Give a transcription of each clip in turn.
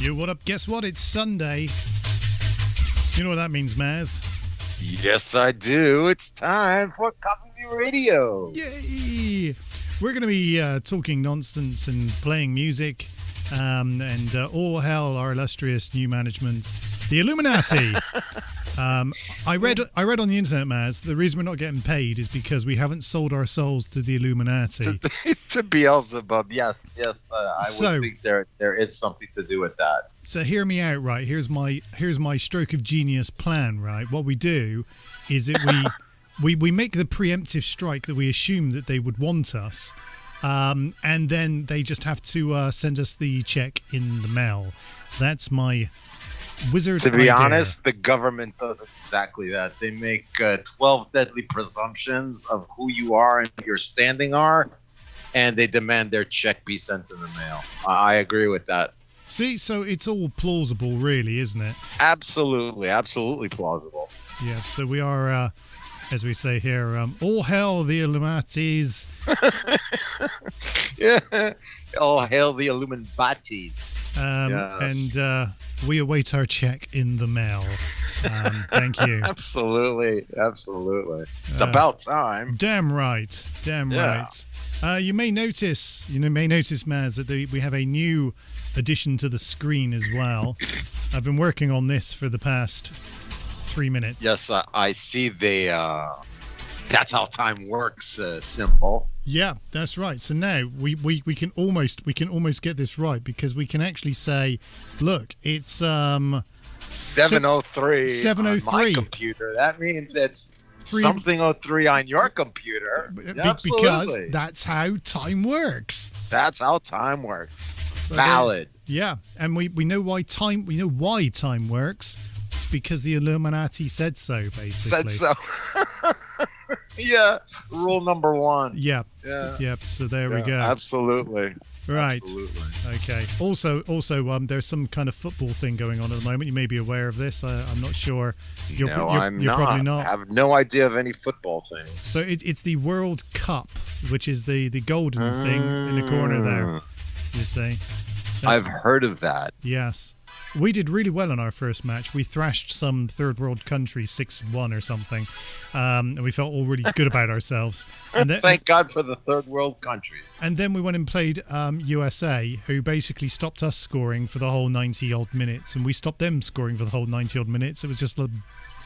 Yo, what up? Guess what? It's Sunday. You know what that means, Maz? Yes, I do. It's time for Kopimistic Radio. Yay! We're going to be talking nonsense and playing music, and all hail our illustrious new management, the Illuminati. I read on the internet, Maz, the reason we're not getting paid is because we haven't sold our souls to the Illuminati. To Beelzebub, yes. I would think there is something to do with that. So hear me out, right? Here's my stroke of genius plan, right? What we do is we make the preemptive strike that we assume that they would want us, and then they just have to send us the check in the mail. That's my wizard To be idea. honest, the government does exactly that. They make 12 deadly presumptions of who you are and what your standing are, and they demand their check be sent in the mail. I agree with that. See, so it's all plausible, really, isn't it? Absolutely plausible. Yeah. So we are, as we say here, all hail the Illuminatis. Yeah. All hail the Illuminatis. Yes. And we await our check in the mail. Thank you. Absolutely. It's about time. Damn right. Right. You may notice, Maz, that we have a new addition to the screen as well. I've been working on this for the past 3 minutes. Yes, I see the "That's how time works" symbol. Yeah, that's right. So now we can almost get this right, because we can actually say, look, it's 703 703 on my computer. That means it's something 03 on your computer. Because Absolutely. that's how time works. That's how time works. So Valid. Yeah, and we know why time works, because the Illuminati said so, basically. Said so. Yeah. Rule number 1. Yeah. So there we go. Absolutely. Right. Absolutely. Okay. Also, there's some kind of football thing going on at the moment. You may be aware of this. I'm not sure. You're probably not. I have no idea of any football thing. So it's the World Cup, which is the golden thing in the corner there. You see. I've heard of that. Yes. We did really well in our first match. We thrashed some third world country 6-1 or something. And we felt all really good about ourselves. And Thank God for the third world countries. And then we went and played USA, who basically stopped us scoring for the whole 90-odd minutes. And we stopped them scoring for the whole 90-odd minutes. It was just a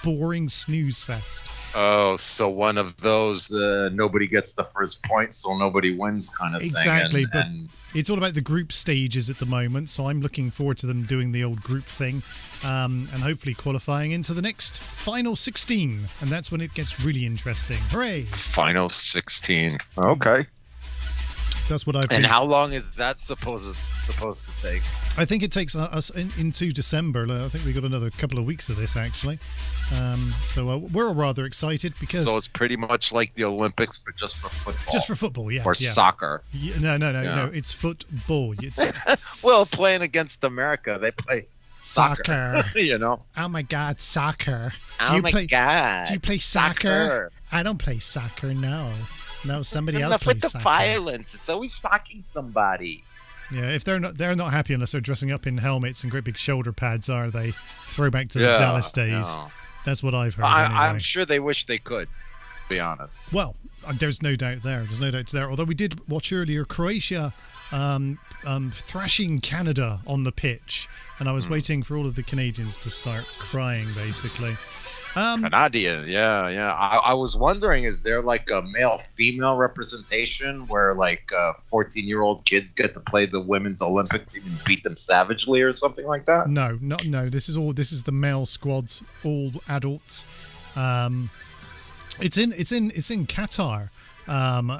boring snooze fest. Oh, so one of those nobody gets the first point, so nobody wins kind of thing. Exactly, but it's all about the group stages at the moment, so I'm looking forward to them doing the old group thing, and hopefully qualifying into the next final 16, and that's when it gets really interesting. Hooray! Final 16. Okay. That's what I've And been... how long is that supposed to take? I think it takes us into December. I think we got another couple of weeks of this, actually. So we're rather excited because... So it's pretty much like the Olympics, but just for football. Just for football, yeah. Or soccer. Yeah, no. It's football. It's... Well, playing against America, they play soccer. You know? Oh, my God, soccer. God. Do you play soccer? I don't play soccer, no. No, somebody else plays with the violence. It's always socking somebody. Yeah, if they're not happy unless they're dressing up in helmets and great big shoulder pads, are they? Throwback to the Dallas days. Yeah. That's what I've heard. I'm sure they wish they could, to be honest. Well, there's no doubt there. Although we did watch earlier Croatia thrashing Canada on the pitch, and I was waiting for all of the Canadians to start crying, basically. Canadian, yeah. I was wondering, is there like a male-female representation where like 14-year-old kids get to play the women's Olympic team and beat them savagely or something like that? No. This is the male squads, all adults. It's in Qatar.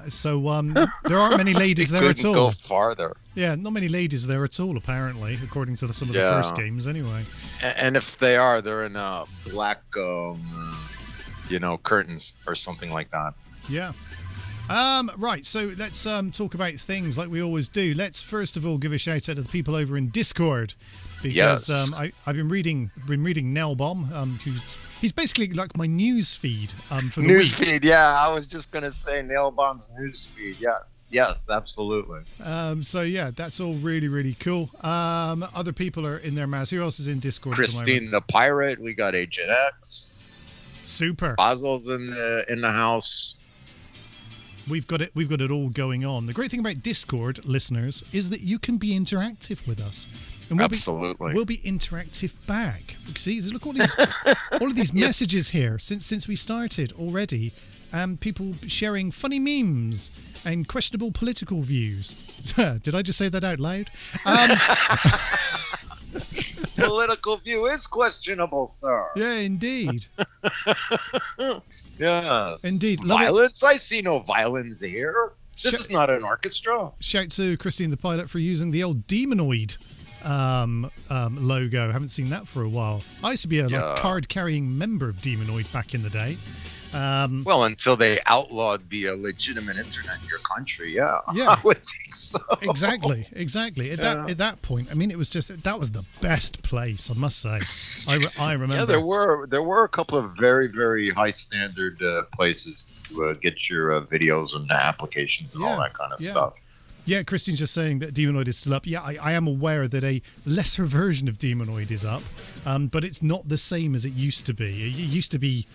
So there aren't many ladies there at all. Go farther. Yeah, not many ladies there at all, apparently, according to some of the first games, anyway. And if they are, they're in black, curtains or something like that. Yeah. Right, so let's talk about things like we always do. Let's first of all give a shout out to the people over in Discord, because I've been reading Nelbomb, who's He's basically like my news feed for the News week. feed, yeah. I was just gonna say Nailbomb's news feed. Yes, absolutely. So yeah, that's all really, really cool. Other people are in there, Maz. Who else is in Discord? Christine the Pirate. We got Agent X. Super. Basil's in the house. We've got it all going on. The great thing about Discord, listeners, is that you can be interactive with us. And Absolutely. We'll be interactive back. See, look all of these messages here since we started already. People sharing funny memes and questionable political views. Did I just say that out loud? Political view is questionable, sir. Yeah, indeed. Yes. Indeed. Violence? I see no violence here. This is not an orchestra. Shout to Christine the Pilot for using the old demonoid logo. Haven't seen that for a while. I used to be a card-carrying member of Demonoid back in the day. Well, until they outlawed the legitimate internet in your country, I would think so. Exactly. At that point, I mean, it was that was the best place, I must say. I remember. Yeah, there were a couple of very, very high standard places to get your videos and applications and all that kind of stuff. Yeah, Christine's just saying that Demonoid is still up. Yeah, I am aware that a lesser version of Demonoid is up, but it's not the same as it used to be. It used to be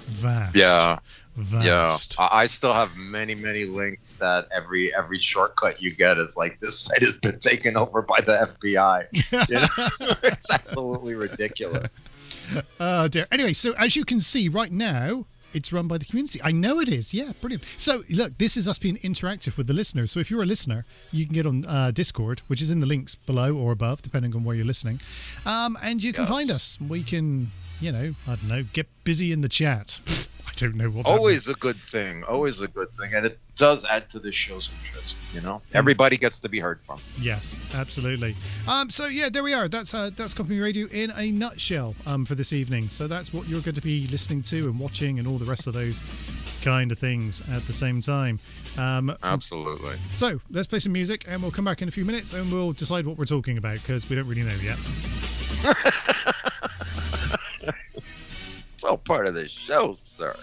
vast. Yeah. Vast. Yeah. I still have many, many links that every shortcut you get is like, this site has been taken over by the FBI. You know? It's absolutely ridiculous. Oh, dear. Anyway, so as you can see right now, it's run by the community. I know it is. Yeah, brilliant. So, look, this is us being interactive with the listeners. So if you're a listener, you can get on Discord, which is in the links below or above, depending on where you're listening. And you can find us. We can, I don't know, get busy in the chat. I don't know what that Always a good thing. Always a good thing. And it does add to the show's interest, Everybody gets to be heard from. Yes, absolutely. So yeah, there we are. That's Copy Radio in a nutshell for this evening. So that's what you're going to be listening to and watching and all the rest of those kind of things at the same time. Absolutely. So let's play some music and we'll come back in a few minutes and we'll decide what we're talking about because we don't really know yet. It's all part of the show, sir.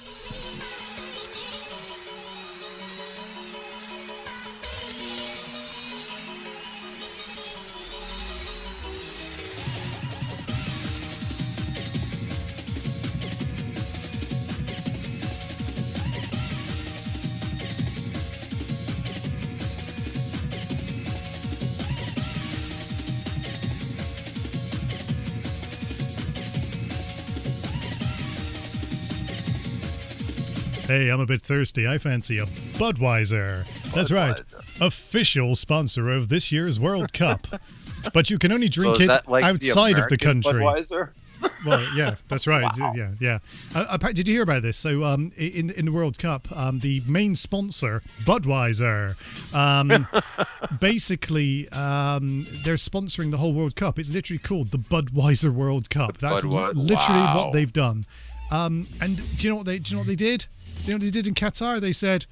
Hey, I'm a bit thirsty. I fancy a Budweiser. That's right. Official sponsor of this year's World Cup. But you can only drink it outside of the country. Budweiser? Well, yeah, that's right. Wow. Yeah. Did you hear about this? So, in the World Cup, the main sponsor, Budweiser, basically, they're sponsoring the whole World Cup. It's literally called the Budweiser World Cup. That's literally what they've done. And do you know what they did? You know what they did in Qatar? They said,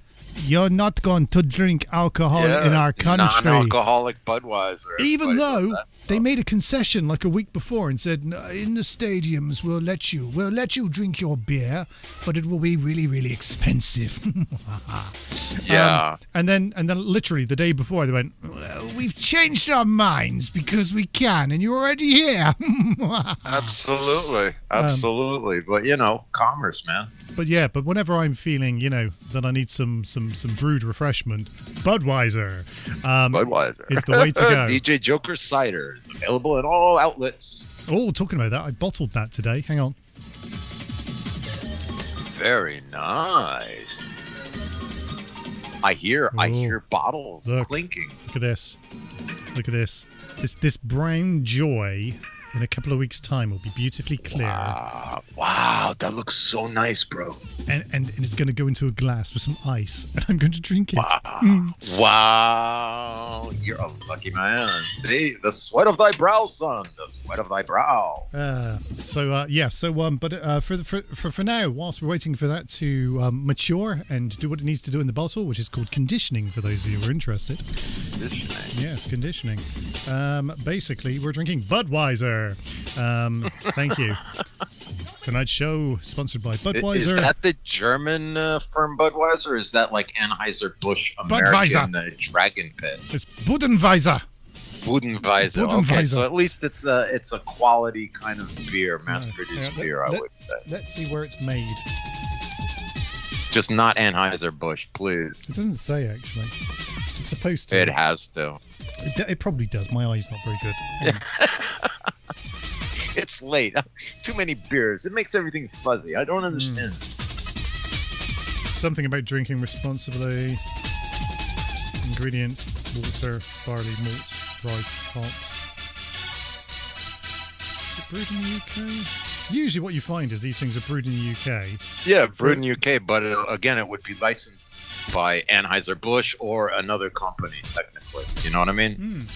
"You're not going to drink alcohol in our country." Non-alcoholic Budweiser. Even though they made a concession like a week before and said, "No, in the stadiums we'll let you drink your beer, but it will be really, really expensive." Yeah. And then literally the day before they went, "Well, we've changed our minds because we can, and you're already here." Absolutely. But commerce, man. But whenever I'm feeling, that I need some brewed refreshment, Budweiser, is the way to go. DJ Joker Cider is available in all outlets. Oh, talking about that, I bottled that today. Hang on. Very nice. I hear bottles clinking. Look at this. This brown joy in a couple of weeks' time will be beautifully clear. Wow, that looks so nice, bro. And it's going to go into a glass with some ice, and I'm going to drink it. Wow, you're a lucky man. See, the sweat of thy brow, son, the sweat of thy brow. For now, whilst we're waiting for that to mature and do what it needs to do in the bottle, which is called conditioning, for those of you who are interested. Conditioning. Yes, conditioning. Basically, we're drinking Budweiser. Thank you. Tonight's show sponsored by Budweiser. Is that the German firm Budweiser? Or is that like Anheuser-Busch American Dragon Piss? It's Budweiser. Budweiser. Okay, so at least it's a quality kind of beer, mass-produced beer, I would say. Let's see where it's made. Just not Anheuser-Busch, please. It doesn't say, actually. It's supposed to. It has to. It probably does. My eye's not very good. It's late. Too many beers. It makes everything fuzzy. I don't understand. Something about drinking responsibly. Ingredients: water, barley, malt, rice, hops. Is it brewed in the UK? Usually what you find is these things are brewed in the UK. Yeah, brewed in the UK, but again, it would be licensed by Anheuser-Busch or another company, technically. You know what I mean?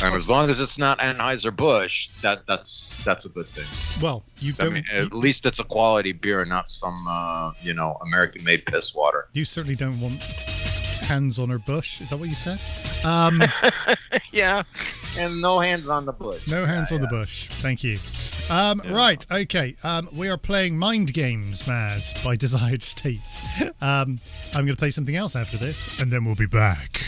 And as long as it's not Anheuser-Busch, that's a good thing. Well, you don't. At least it's a quality beer, not some American-made piss water. You certainly don't want hands on her bush. Is that what you said? Yeah, and no hands on the bush. No hands on the bush. Thank you. Right, okay. We are playing Mind Games, Maz, by Desired States. I'm going to play something else after this, and then we'll be back.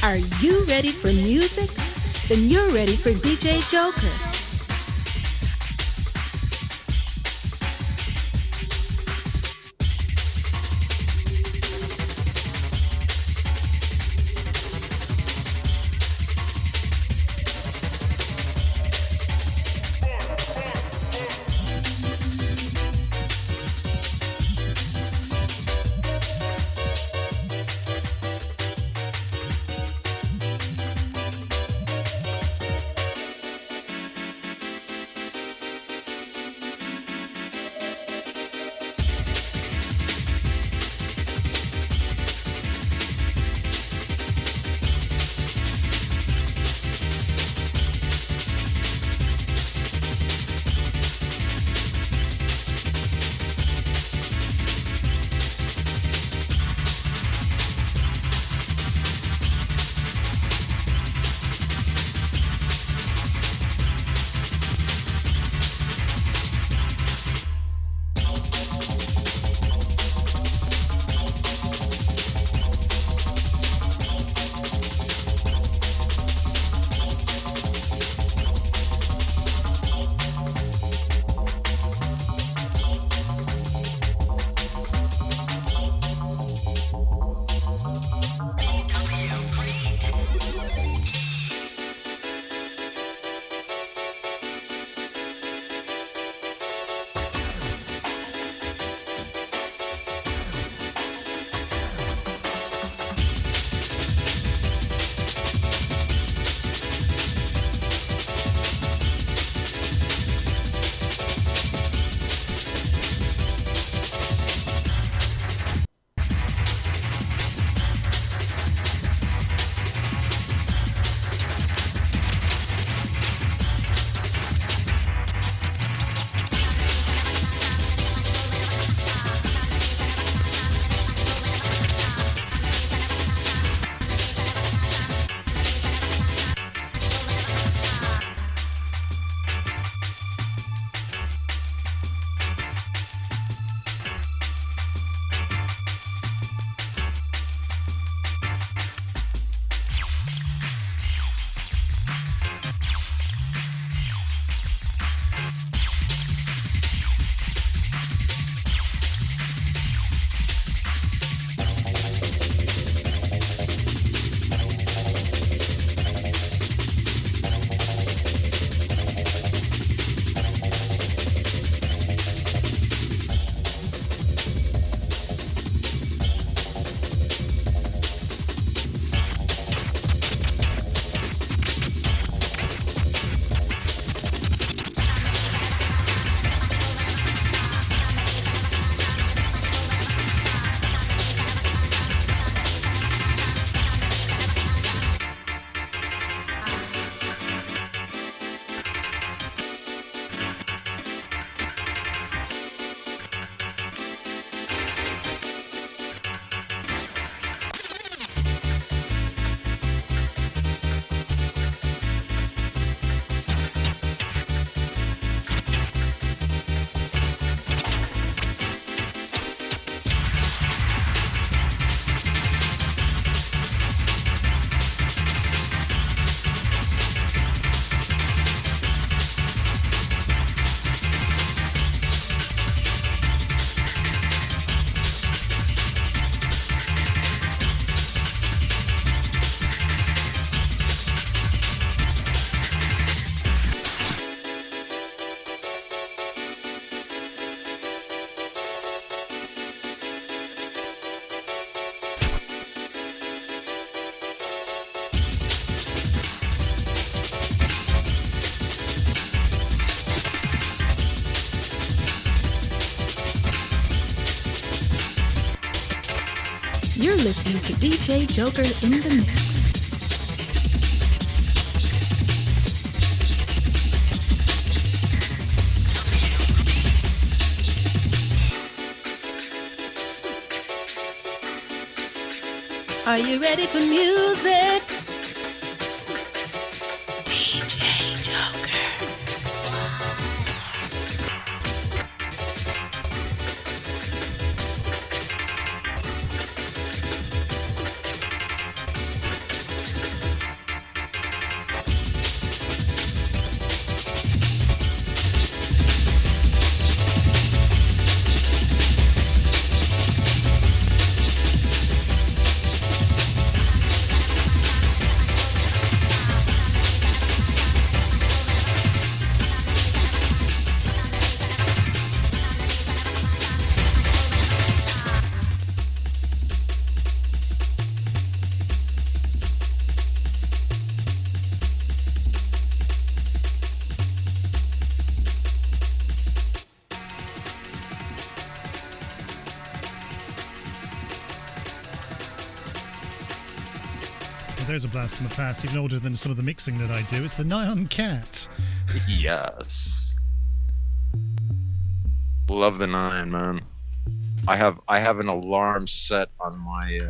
Are you ready for music? Then you're ready for DJ Joker. You're listening to DJ Joker in the mix. Are you ready for music? DJ Joker. There's a blast from the past, even older than some of the mixing that I do. It's the Nyan Cat. Yes. Love the Nyan, man. I have an alarm set on my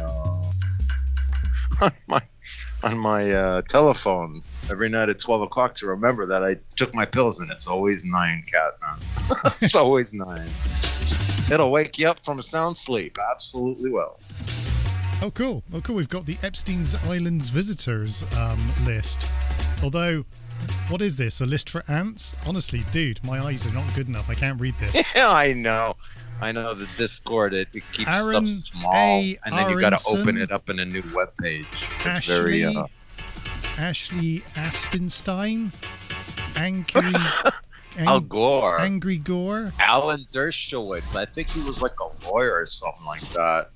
on my telephone every night at 12 o'clock to remember that I took my pills, and it's always Nyan Cat, man. It's always Nyan. It'll wake you up from a sound sleep. Absolutely well. Oh, cool. Oh, cool. We've got the Epstein's Islands visitors list. Although, what is this? A list for ants? Honestly, dude, my eyes are not good enough. I can't read this. Yeah, I know. I know the Discord, it keeps Aaron stuff small, A. and then you got to Aronson. open it up in a new web page. It's Ashley, very Ashley Aspenstein, Angry, Al Gore, Angry Gore, Alan Dershowitz. I think he was like a lawyer or something like that.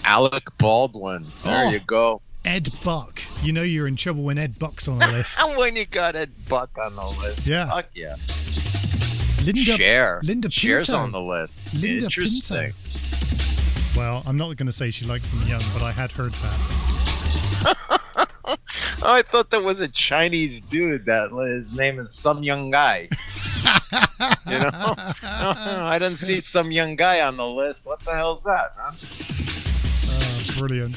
Alec Baldwin. There you go. Ed Buck. You know you're in trouble when Ed Buck's on the list. When you got Ed Buck on the list. Yeah. Fuck yeah. Linda Cher's Pinto. on the list. Linda Interesting. Pinto. Well, I'm not going to say she likes them young, but I had heard that. I thought that was a Chinese dude that his name is some young guy. You know? I didn't see some young guy on the list. What the hell's that, man? Oh, brilliant.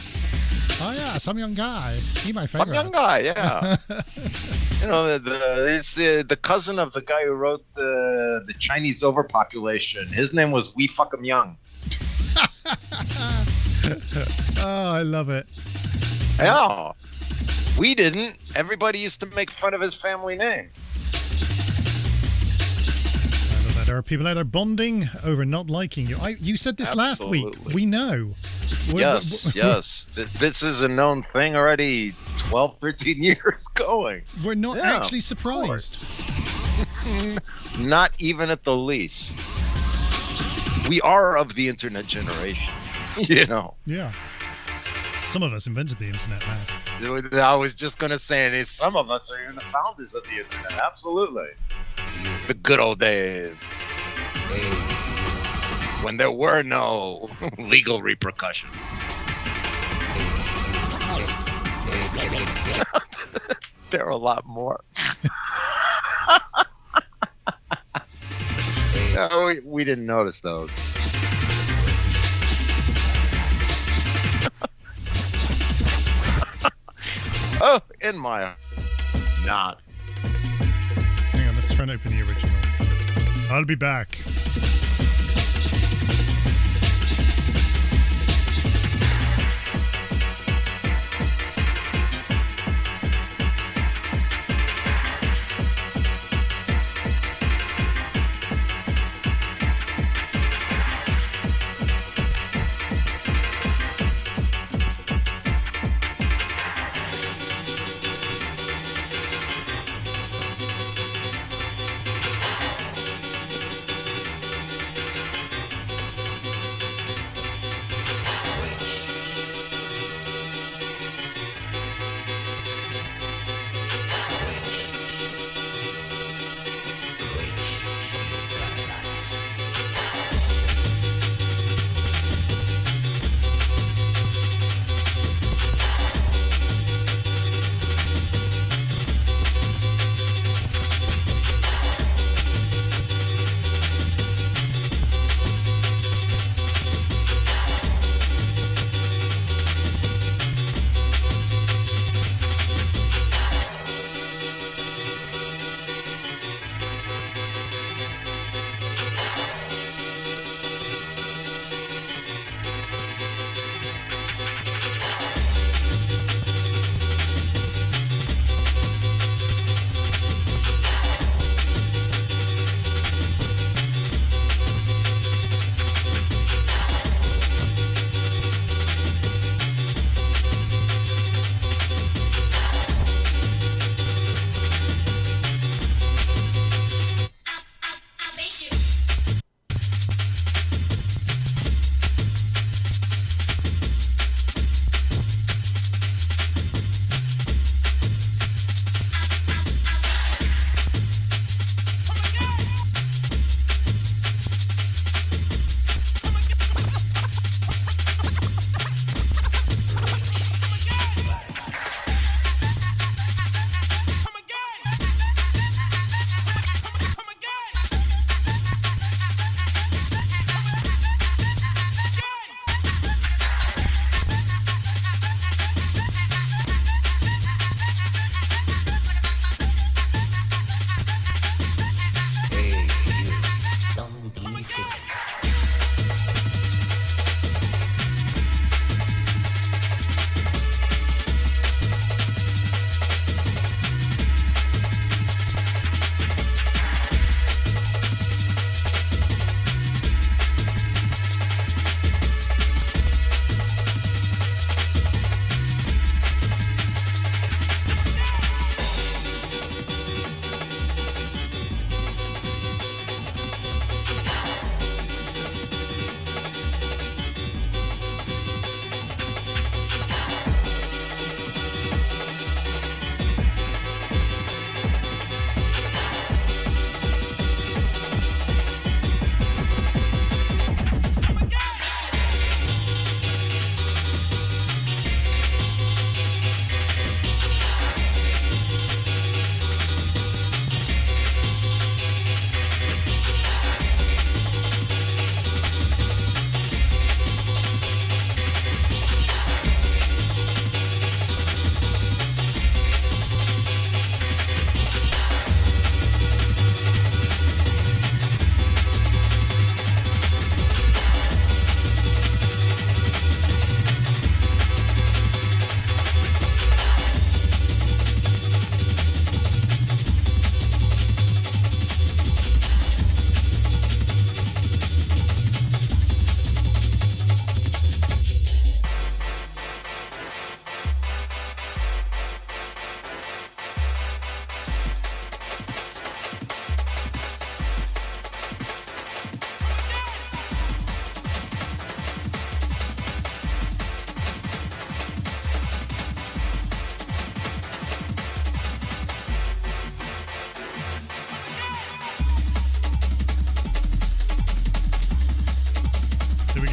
Oh, yeah, some young guy. He my favorite. Some young guy, yeah. You know, it's the cousin of the guy who wrote the Chinese overpopulation. His name was We Fuck 'Em Young. Oh, I love it. Yeah. We didn't. Everybody used to make fun of his family name. I love that. There are people out there bonding over not liking you. You said this last week. We know. Yes. This is a known thing already 12, 13 years going. We're not actually surprised. Not even at the least. We are of the internet generation. You know. Yeah. Some of us invented the internet, Matt. I was just going to say, some of us are even the founders of the internet. Absolutely. The good old days. When there were no legal repercussions. There are a lot more. No, we didn't notice those. Oh, in my not. Hang on, let's try and open the original. I'll be back.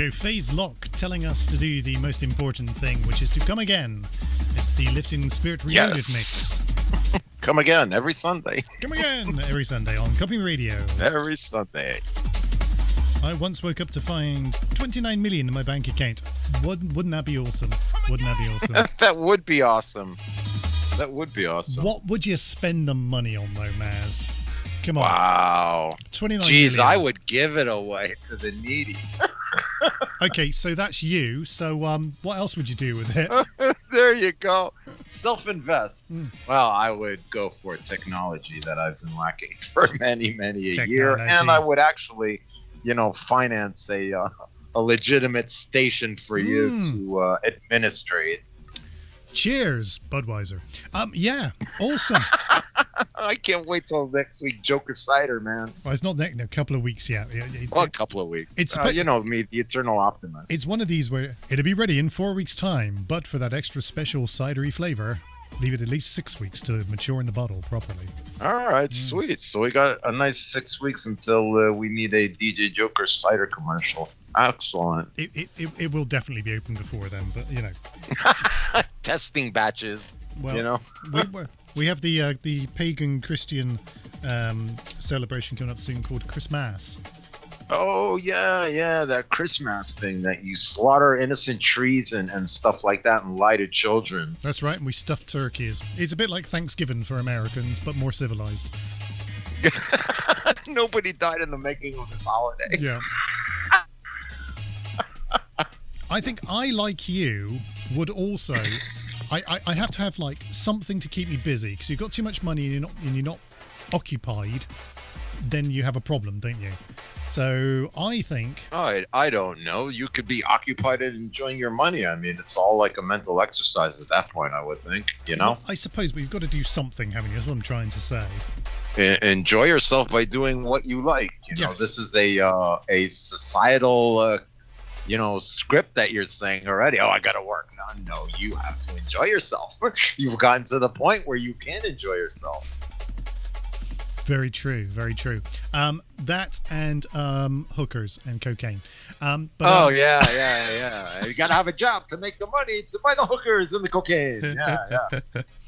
go. Phase Lock telling us to do the most important thing, which is to come again. It's the Lifting Spirit Reloaded mix. Come again every Sunday. Come again every Sunday on Copy Radio. Every Sunday. I once woke up to find 29 million in my bank account. Wouldn't that be awesome? Wouldn't that be awesome? That would be awesome. That would be awesome. What would you spend the money on, though, Maz? Come on. Wow. 29 Jeez, million. I would give it away to the needy. Okay, so that's you. So what else would you do with it? There you go. Self-invest. Well, I would go for technology that I've been lacking for many a year. And I would actually, finance a legitimate station for you to administrate. Cheers, Budweiser. Yeah, awesome. I can't wait till next week, Joker Cider, man. Well, it's not next, a couple of weeks yet. A couple of weeks. It's me, the eternal optimist. It's one of these where it'll be ready in 4 weeks' time, but for that extra special cidery flavor, leave it at least 6 weeks to mature in the bottle properly. All right, sweet. So we got a nice 6 weeks until we need a DJ Joker Cider commercial. Excellent. It will definitely be open before then, but testing batches. Well, we have the pagan Christian celebration coming up soon called Christmas. Oh yeah, that Christmas thing that you slaughter innocent trees and stuff like that and lie to children. That's right, and we stuff turkeys. It's a bit like Thanksgiving for Americans, but more civilized. Nobody died in the making of this holiday. Yeah. I think I, like you, would also... I'd have to have like something to keep me busy, because you've got too much money and you're not occupied, then you have a problem, don't you? So I think... I don't know. You could be occupied and enjoying your money. I mean, it's all like a mental exercise at that point, I would think, Well, I suppose, but you've got to do something, haven't you? That's what I'm trying to say. Enjoy yourself by doing what you like. Yes. This is a societal... script that you're saying already. Oh, I gotta work. No, you have to enjoy yourself. You've gotten to the point where you can enjoy yourself. Very true, very true. That and hookers and cocaine. Yeah. You gotta have a job to make the money to buy the hookers and the cocaine. Yeah.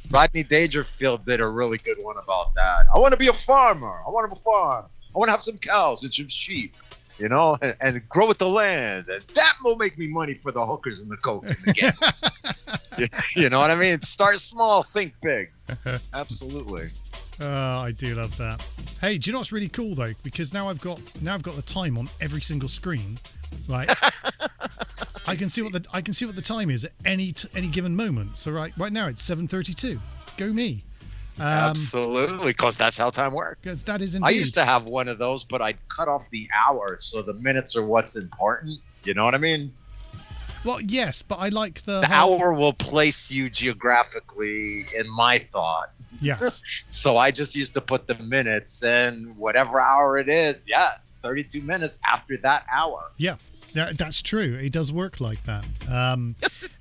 Rodney Dangerfield did a really good one about that. I want to be a farmer. I want to farm. I want to have some cows and some sheep. And grow with the land. And that will make me money for the hookers and the coke and the gas. You know what I mean? Start small, think big. Absolutely. I do love that. Hey, do you know what's really cool though? Because now I've got the time on every single screen, right? I can see what the time is at any given moment. So right now it's 7:32. Go me. Absolutely, because that's how time works. Because that is indeed. I used to have one of those, but I'd cut off the hour, so the minutes are what's important. You know what I mean? Well, yes, but I like the hour will place you geographically in my thought. Yes. So I just used to put the minutes, and whatever hour it is, it's 32 minutes after that hour. Yeah. Yeah, that's true. It does work like that.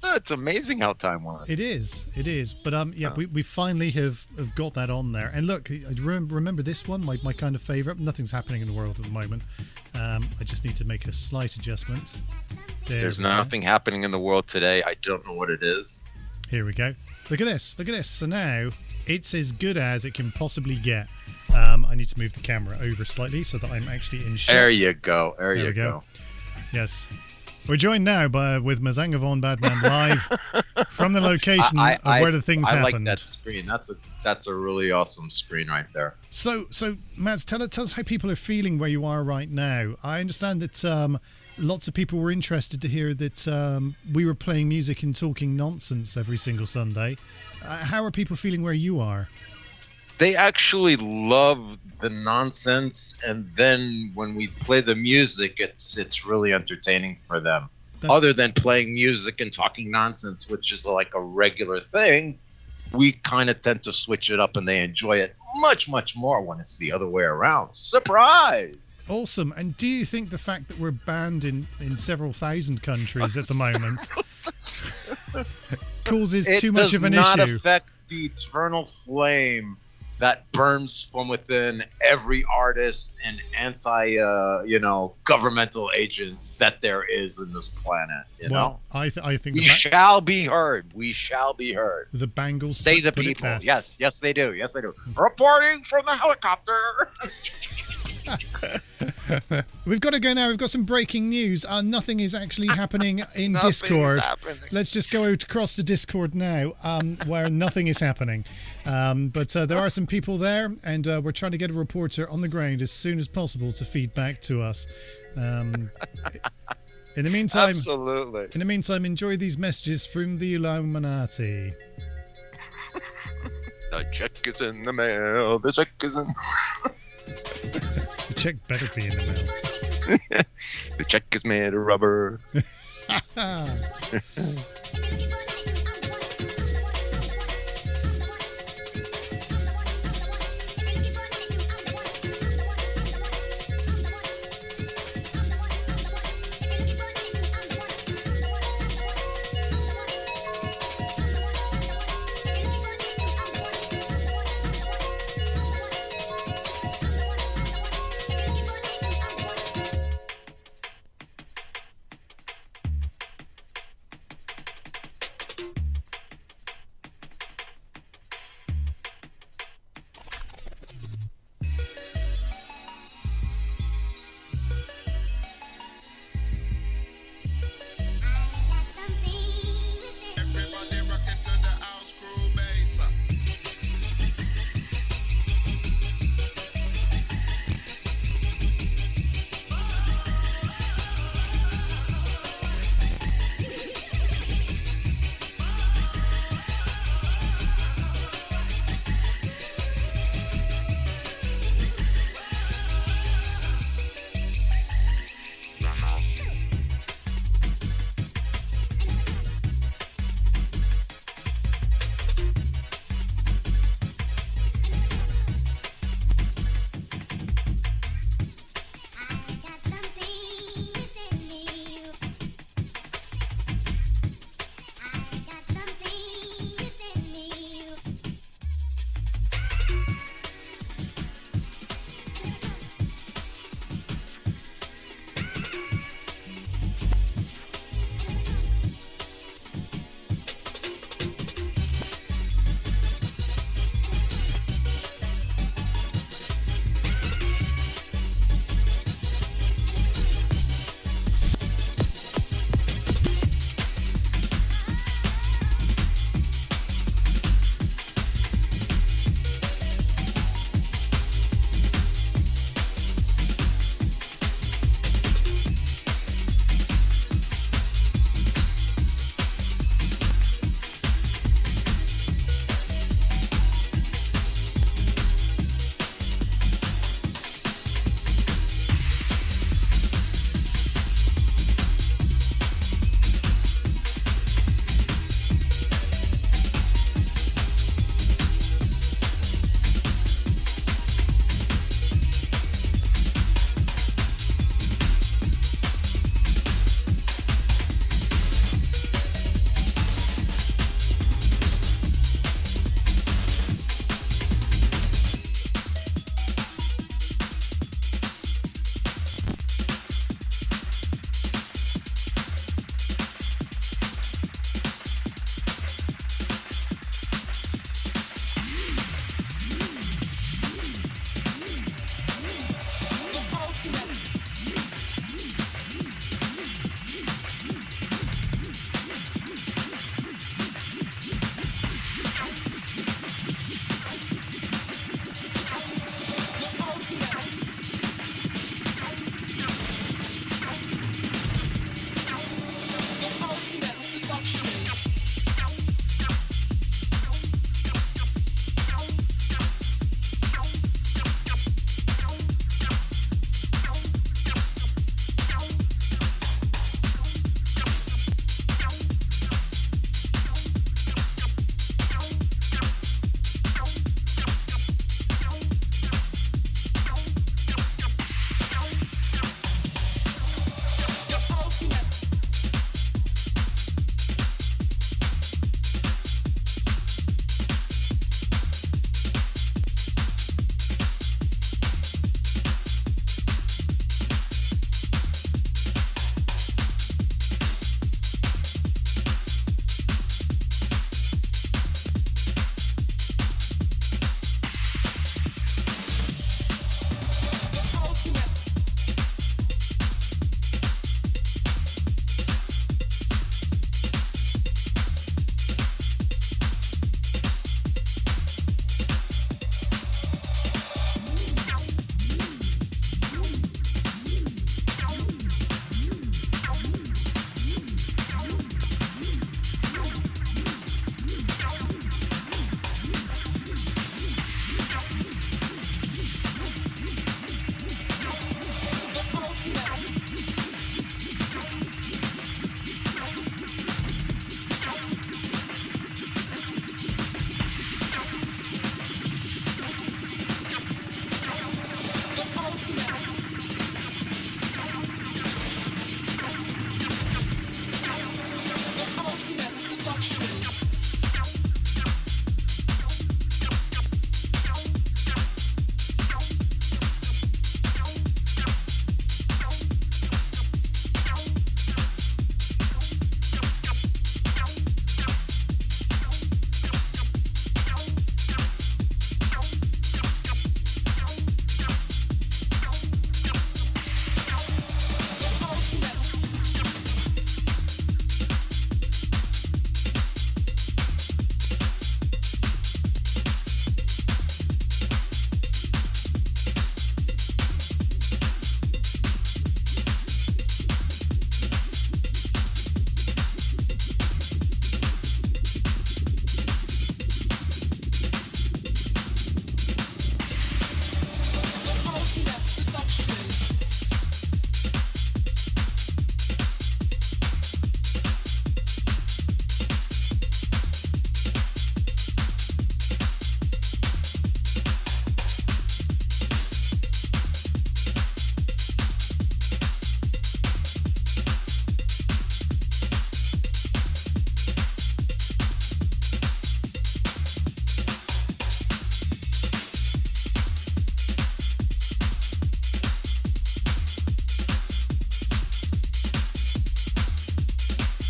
It's amazing how time works. It is. But we finally have got that on there. And look, I remember this one, my kind of favourite. Nothing's happening in the world at the moment. I just need to make a slight adjustment. There's nothing happening in the world today. I don't know what it is. Here we go. Look at this. So now it's as good as it can possibly get. I need to move the camera over slightly so that I'm actually in shot. There you go. There you go. Yes. We're joined now with Mazanga Von Badman live from the location of where the things happened. I like that screen. That's a really awesome screen right there. So Maz, tell us how people are feeling where you are right now. I understand that lots of people were interested to hear that we were playing music and talking nonsense every single Sunday. How are people feeling where you are? They actually love the nonsense, and then when we play the music, it's really entertaining for them. Other than playing music and talking nonsense, which is like a regular thing, we kind of tend to switch it up, and they enjoy it much more when it's the other way around. Surprise! Awesome. And do you think the fact that we're banned in several thousand countries at the moment causes too much of an issue? It does not affect the eternal flame that burns from within every artist and governmental agent that there is in this planet. You know, I think we shall be heard. We shall be heard. The Bangles say the put it people. best. Yes, they do. Yes, they do. Reporting from the helicopter. We've got to go now. We've got some breaking news. Nothing is actually happening in Discord. Let's just go out across the Discord now, where nothing is happening. But there are some people there, and we're trying to get a reporter on the ground as soon as possible to feed back to us. In the meantime, absolutely. In the meantime, enjoy these messages from the Illuminati. The check is in the mail. The check is in. The check better be in the mail. The check is made of rubber.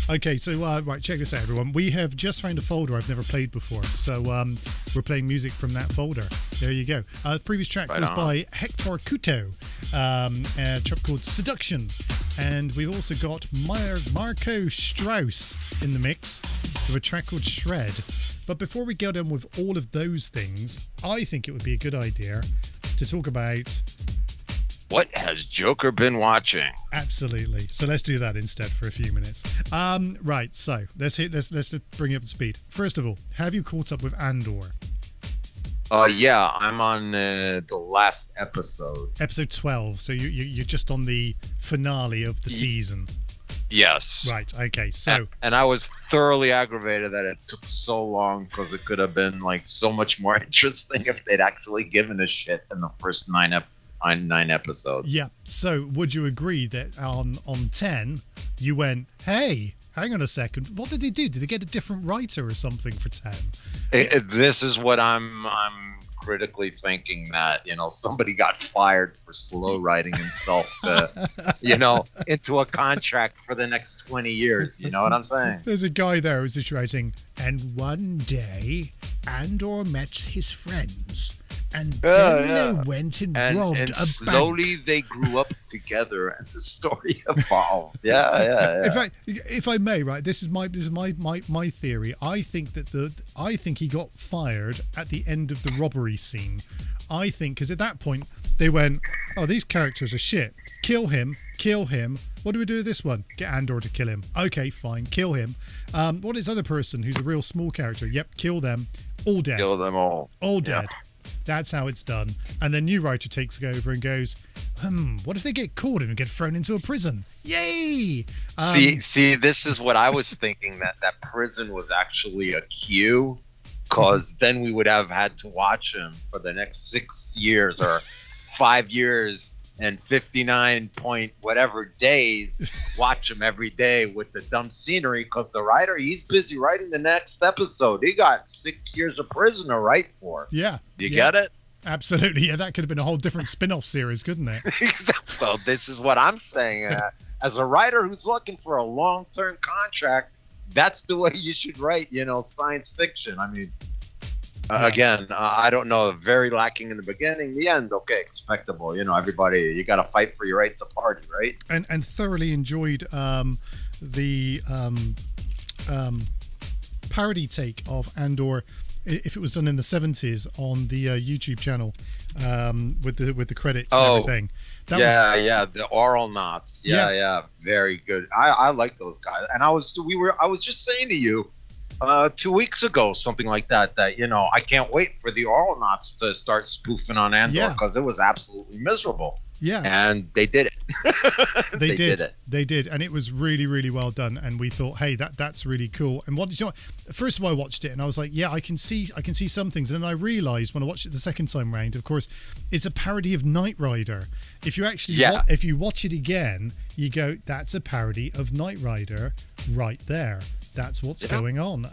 Okay, so right, check this out, everyone. We have just found a folder I've never played before, so we're playing music from that folder. There you go. The previous track was by Hector Couto, a track called Seduction, and we've also got Marco Strauss in the mix with a track called Shred. But before we get on with all of those things, I think it would be a good idea to talk about... What has Joker been watching? Absolutely. So let's do that instead for a few minutes. Right. So let's bring you up to speed. First of all, have you caught up with Andor? Yeah, I'm on the last episode. Episode 12. So you're just on the finale of the season. Yes. Right. Okay. So. And I was thoroughly aggravated that it took so long because it could have been like so much more interesting if they'd actually given a shit in the first 9 episodes. Yeah. So would you agree that on 10 you went, hey, hang on a second, what did they do? Did they get a different writer or something for 10? This is what I'm critically thinking, that somebody got fired for slow writing himself into a contract for the next 20 years. You know what I'm saying? There's a guy there who's just writing, and one day Andor met his friends. And then they went and robbed a bank. Slowly they grew up together, and the story evolved. Yeah. In fact, if I may, right, this is my theory. I think he got fired at the end of the robbery scene. I think because at that point they went, oh, these characters are shit. Kill him. What do we do with this one? Get Andor to kill him. Okay, fine, kill him. What is other person who's a real small character? Yep, kill them. All dead. Kill them all. All dead. Yeah. That's how it's done. And then new writer takes over and goes, what if they get caught and get thrown into a prison? Yay! See, this is what I was thinking, that prison was actually a queue, because then we would have had to watch him for the next 6 years or 5 years and 59 point whatever days, watch him every day with the dumb scenery, because the writer, he's busy writing the next episode. He got 6 years of prison to write for. Yeah. You get it? Absolutely. Yeah, that could have been a whole different spin-off series, couldn't it? Well, this is what I'm saying. As a writer who's looking for a long-term contract, that's the way you should write, science fiction. I mean, again, I don't know, very lacking in the beginning. The end, okay, expectable. Everybody, you got to fight for your right to party, right? And thoroughly enjoyed the parody take of Andor, if it was done in the 70s on the YouTube channel, with the credits and everything. The oral knots. Yeah, very good. I like those guys. And I was just saying to you 2 weeks ago, something like that, I can't wait for the oral knots to start spoofing on Andor, because it was absolutely miserable. Yeah. And they did it. They did it. They did. And it was really, really well done. And we thought, hey, that's really cool. And first of all, I watched it and I was like, yeah, I can see some things. And then I realized when I watched it the second time round, of course, it's a parody of Knight Rider. If you actually, if you watch it again, you go, that's a parody of Knight Rider right there. That's what's going on.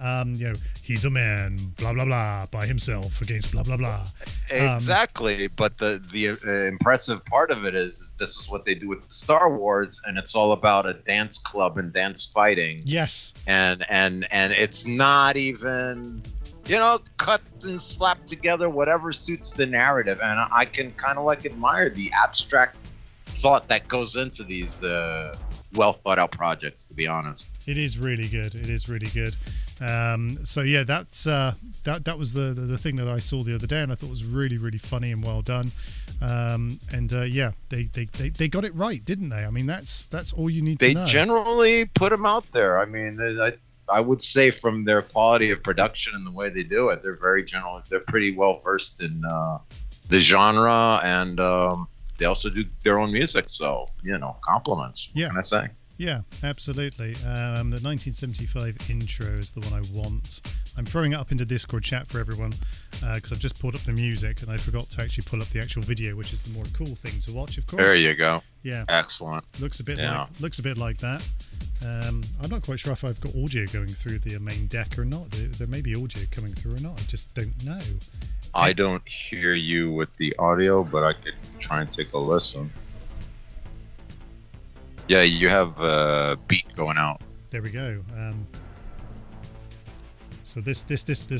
He's a man, blah, blah, blah, by himself against blah, blah, blah. Exactly. But the impressive part of it is this is what they do with Star Wars, and it's all about a dance club and dance fighting. Yes. And it's not even, cut and slapped together, whatever suits the narrative. And I can kind of admire the abstract thought that goes into these well thought out projects, to be honest. It is really good. So yeah, that's that was the thing that I saw the other day, and I thought was really, really funny and well done. They got it right, didn't they? I mean, that's all you need to know. They generally put them out there. I mean, I would say from their quality of production and the way they do it, they're very general. They're pretty well versed in the genre, and they also do their own music. So, compliments. What can I say? Yeah, absolutely. The 1975 intro is the one I want. I'm throwing it up into Discord chat for everyone because I've just pulled up the music and I forgot to actually pull up the actual video, which is the more cool thing to watch, of course. There you go. Yeah. Excellent. Looks a bit like that. I'm not quite sure if I've got audio going through the main deck or not. There may be audio coming through or not. I just don't know. I don't hear you with the audio, but I could try and take a listen. Yeah, you have a beat going out. there we go. So this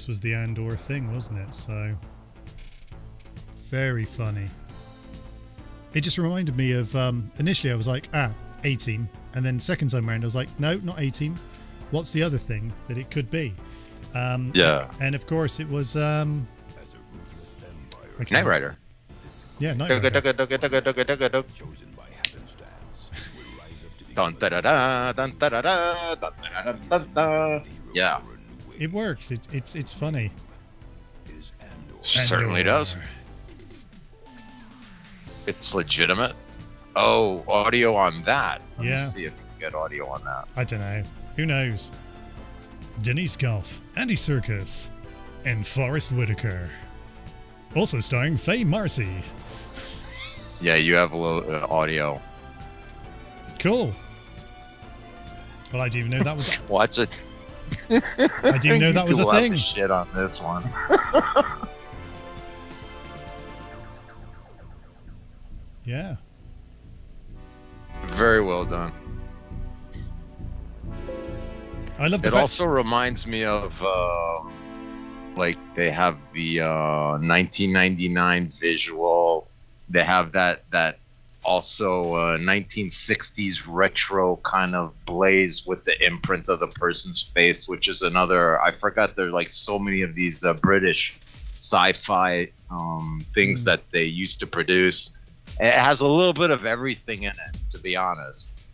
was the Andor thing, wasn't it? So very funny. It just reminded me of initially I was like, A-Team, and then second time around I was like, no, not A-Team. What's the other thing that it could be? Yeah. And of course it was Knight Rider. Yeah, Knight Rider. Dun, da, da, da, dun, da, da, da, dun, da, da, dun, da. Yeah. It works. It's funny. Certainly does. It's legitimate. Oh, audio on that. Let me see if you can get audio on that. I don't know. Who knows? Denise Goff, Andy Serkis, and Forrest Whitaker. Also starring Faye Marcy. Yeah, you have a little audio. Cool. Well, I didn't even know that was. Watch it. I didn't even know that was a thing. Shit on this one. Yeah. Very well done. I love the It also reminds me of like they have the 1999 visual. They have that also 1960s retro kind of blaze with the imprint of the person's face, which is another. I forgot there are like so many of these British sci-fi things that they used to produce. It has a little bit of everything in it, to be honest.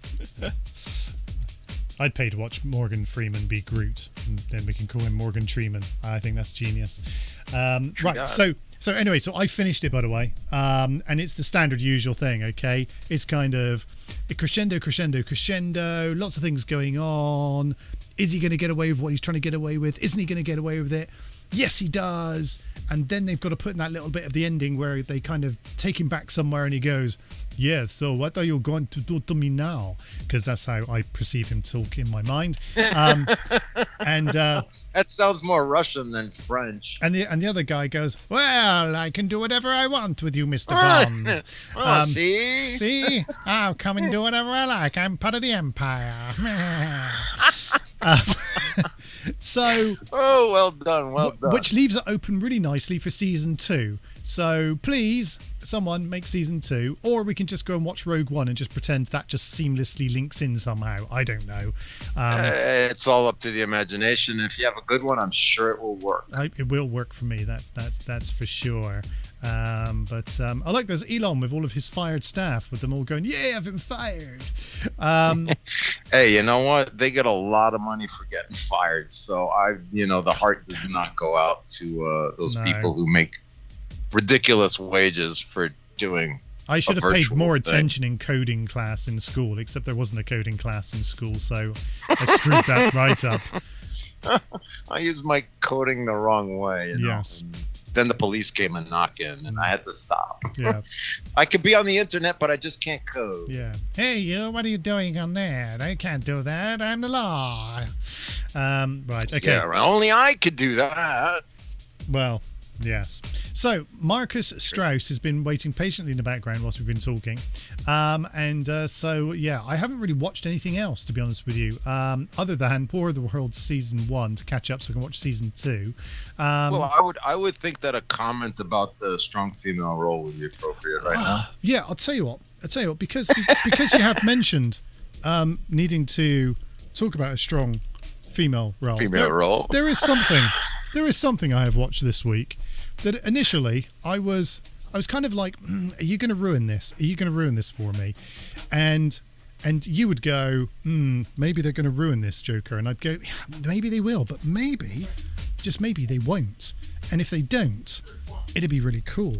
I'd pay to watch Morgan Freeman be Groot, and then we can call him Morgan Freeman. I think that's genius. Right, so anyway, so I finished it, by the way, and it's the standard usual thing, okay? It's kind of a crescendo, lots of things going on. Is he going to get away with what he's trying to get away with? Isn't he going to get away with it? Yes, he does. And then they've got to put in that little bit of the ending where they kind of take him back somewhere and he goes, yeah, so what are you going to do to me now? Because that's how I perceive him talk in my mind. And that sounds more Russian than French. And the other guy goes, well, I can do whatever I want with you, Mr. Bond. See? I'll come and do whatever I like. I'm part of the Empire. So, well done. Which leaves it open really nicely for season 2. So please, someone make season 2, or we can just go and watch Rogue One and just pretend that just seamlessly links in somehow. I don't know. It's all up to the imagination. If you have a good one, I'm sure it will work. It will work for me. That's for sure. But I like there's Elon with all of his fired staff, with them all going, "Yeah, I've been fired." Hey, you know what? They get a lot of money for getting fired. So the heart does not go out to those people who make ridiculous wages for doing. I should have paid more attention in coding class in school, except there wasn't a coding class in school, so I screwed that right up. I used my coding the wrong way. Yes. And then the police came and knocked in, and I had to stop. Yeah. I could be on the internet, but I just can't code. Yeah. Hey, you, what are you doing on there? I can't do that. I'm the law. Right, okay. Yeah, only I could do that. Well, yes. So, Marcus Strauss has been waiting patiently in the background whilst we've been talking. So, I haven't really watched anything else, to be honest with you, other than War of the Worlds Season 1 to catch up so I can watch Season 2. Well, I would think that a comment about the strong female role would be appropriate right now. Yeah, I'll tell you what, because you have mentioned needing to talk about a strong female role. There is something I have watched this week that initially I was kind of like, are you going to ruin this? Are you going to ruin this for me? And you would go, maybe they're going to ruin this, Joker. And I'd go, yeah, maybe they will, but maybe, just maybe they won't. And if they don't, it'd be really cool.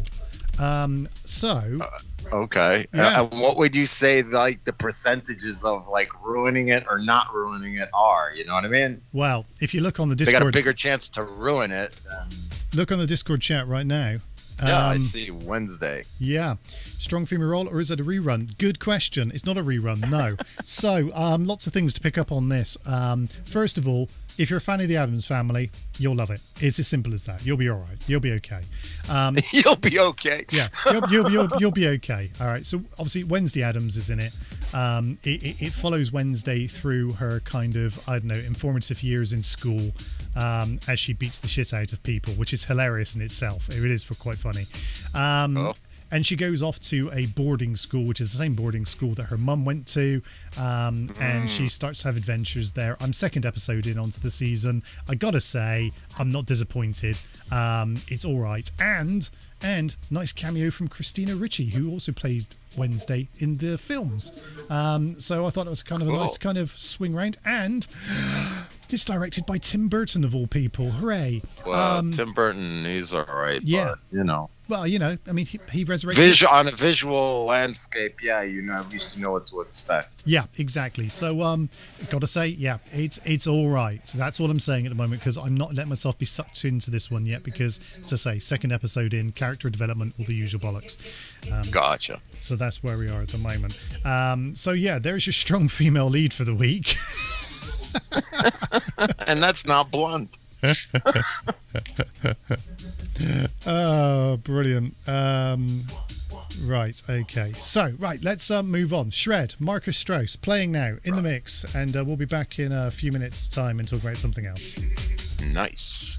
Okay. Yeah. What would you say like the percentages of like ruining it or not ruining it are? You know what I mean? Well, if you look on the Discord, they got a bigger chance to ruin it. Look on the Discord chat right now. Yeah, I see Wednesday. Yeah. Strong female role, or is it a rerun? Good question. It's not a rerun, no. So, lots of things to pick up on this. First of all, if you're a fan of the Addams Family, you'll love it. It's as simple as that. You'll be all right. You'll be okay. You'll be okay. Yeah, you'll be okay. All right. So obviously Wednesday Addams is in it. It follows Wednesday through her kind of, I don't know, informative years in school, as she beats the shit out of people, which is hilarious in itself. It is quite funny. And she goes off to a boarding school, which is the same boarding school that her mum went to, and she starts to have adventures there. I'm second episode in onto the season. I gotta say, I'm not disappointed. It's all right, and nice cameo from Christina Ricci, who also played Wednesday in the films. So I thought it was kind of a nice kind of swing round, and it's directed by Tim Burton of all people. Hooray! Well, Tim Burton, he's all right. Yeah, but, you know. Well, you know, I mean, he resurrected on a visual landscape. Yeah, you know, at least you know what to expect. Yeah, exactly. So, gotta say, yeah, it's all right. So that's what I'm saying at the moment, because I'm not letting myself be sucked into this one yet, because, as I say, second episode in, character development, all the usual bollocks. Gotcha. So that's where we are at the moment. So yeah, there's your strong female lead for the week. And that's not blunt. Oh, brilliant. Right, okay. So, right, let's move on. Shred, Marcus Strauss, playing now in the mix, and we'll be back in a few minutes' time and talk about something else. Nice.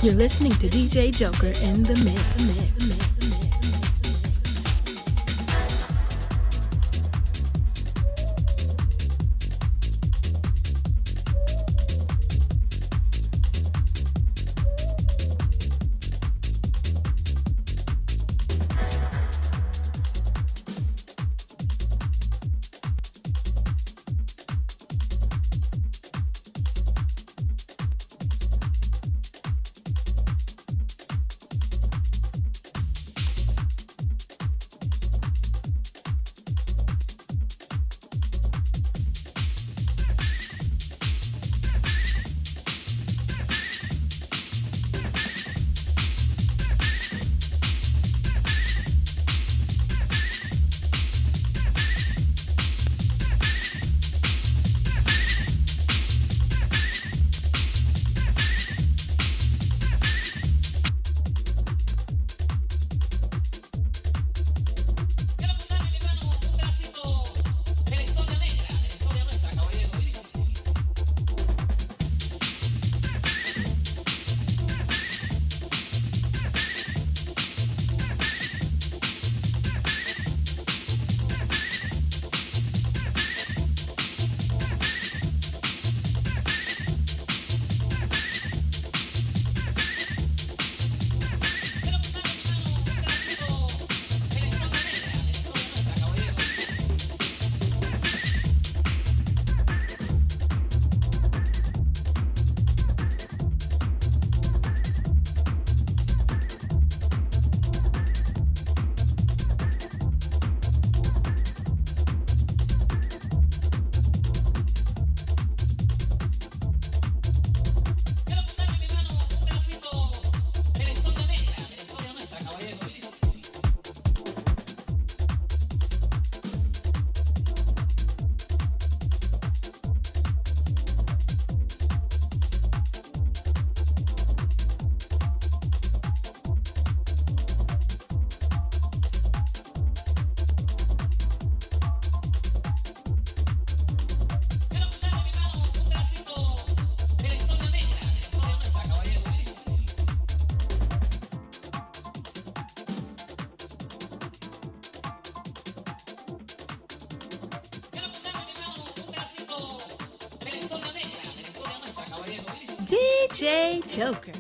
You're listening to DJ Joker in the mix. DJ Joker.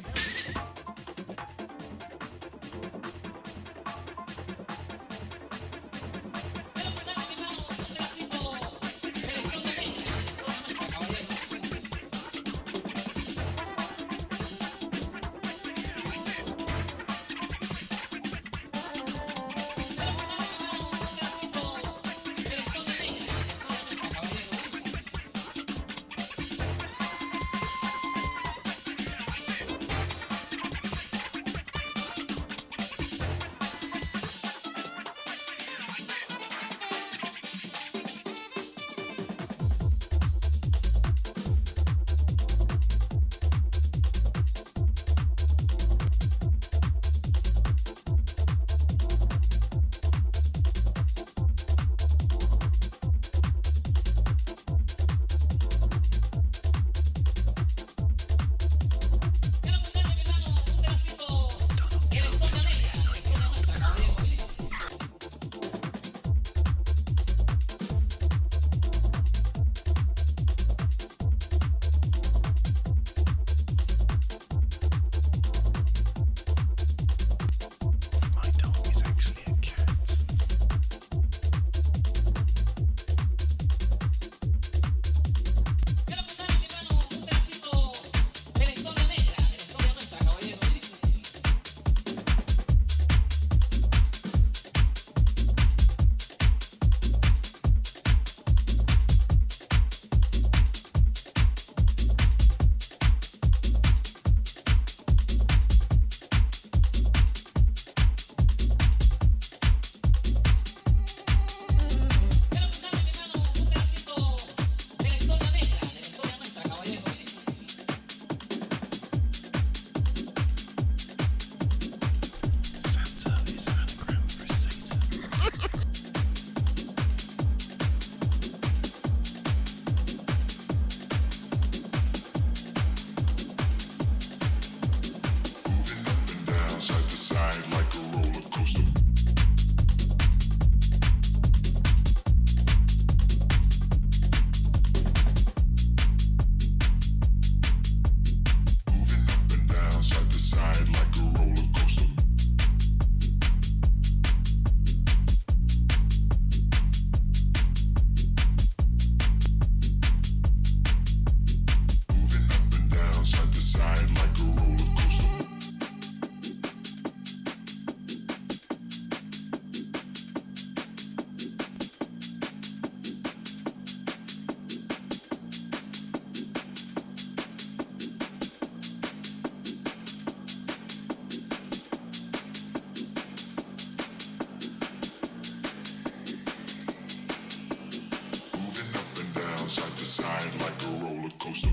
side like a roller coaster.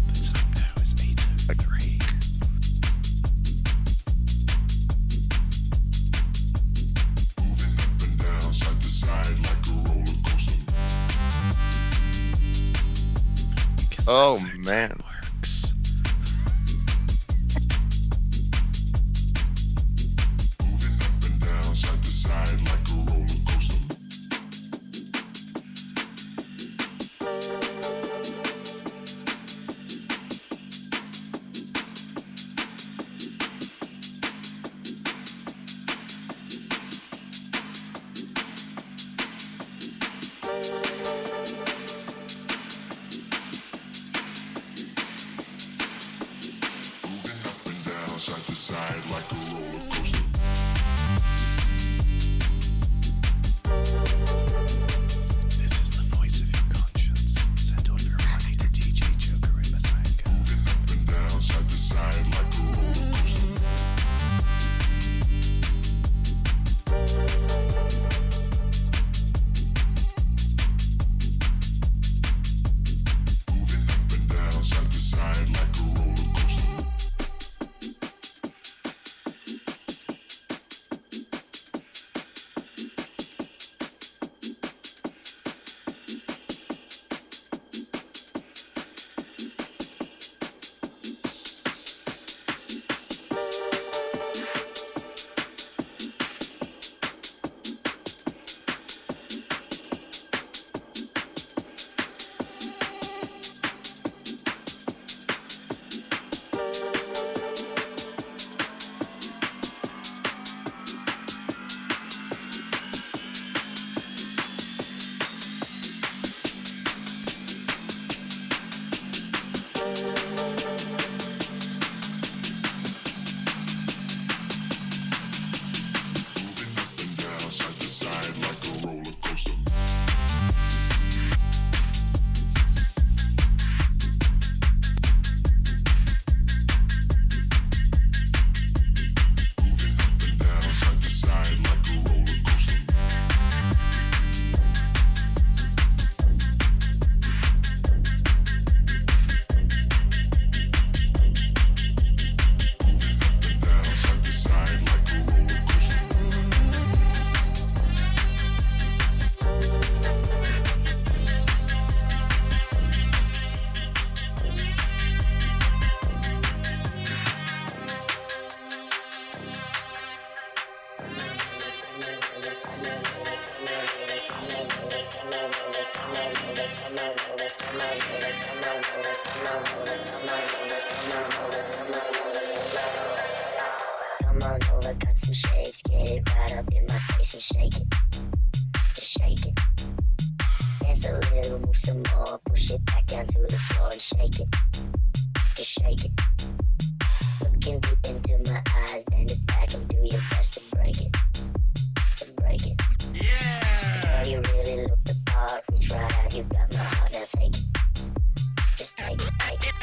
The time now is 8:03. Moving up and down, side to side like a roller coaster. Because Oh, that's how man. time works. Moving up and down, side to side like a roller coaster. Moving up and down, side to side like a roller coaster. This is the voice of your conscience. Send all your money to DJ Joker in Masanga. Moving up and down, side to side like a roller coaster. Moving up and down, side to side like a roller coaster. Moving up and down, side to side like a roller coaster. Moving up and down, side to side like a roller coaster. Moving up and down, side to side like a roller coaster. Come on over, cut some shapes, get it right up in my space and shake it. Just shake it. Dance a little, move some more, push it back down to the floor and shake it. Just shake it. Looking deep into my eyes, bend it back and do your best to break it. To break it. Girl, you really look the part, reach right out, you got my heart, now take it. Just take it, take it.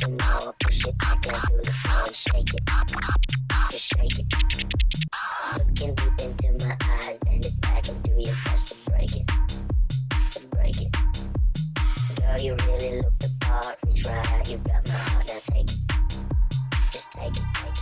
some more. Push it back down through the floor and shake it. Just shake it. Looking deep into my eyes, bend it back and do your best to break it. To break it. Girl, you really look the part. Reach right out, you got my heart. Now take it. Just take it, take it.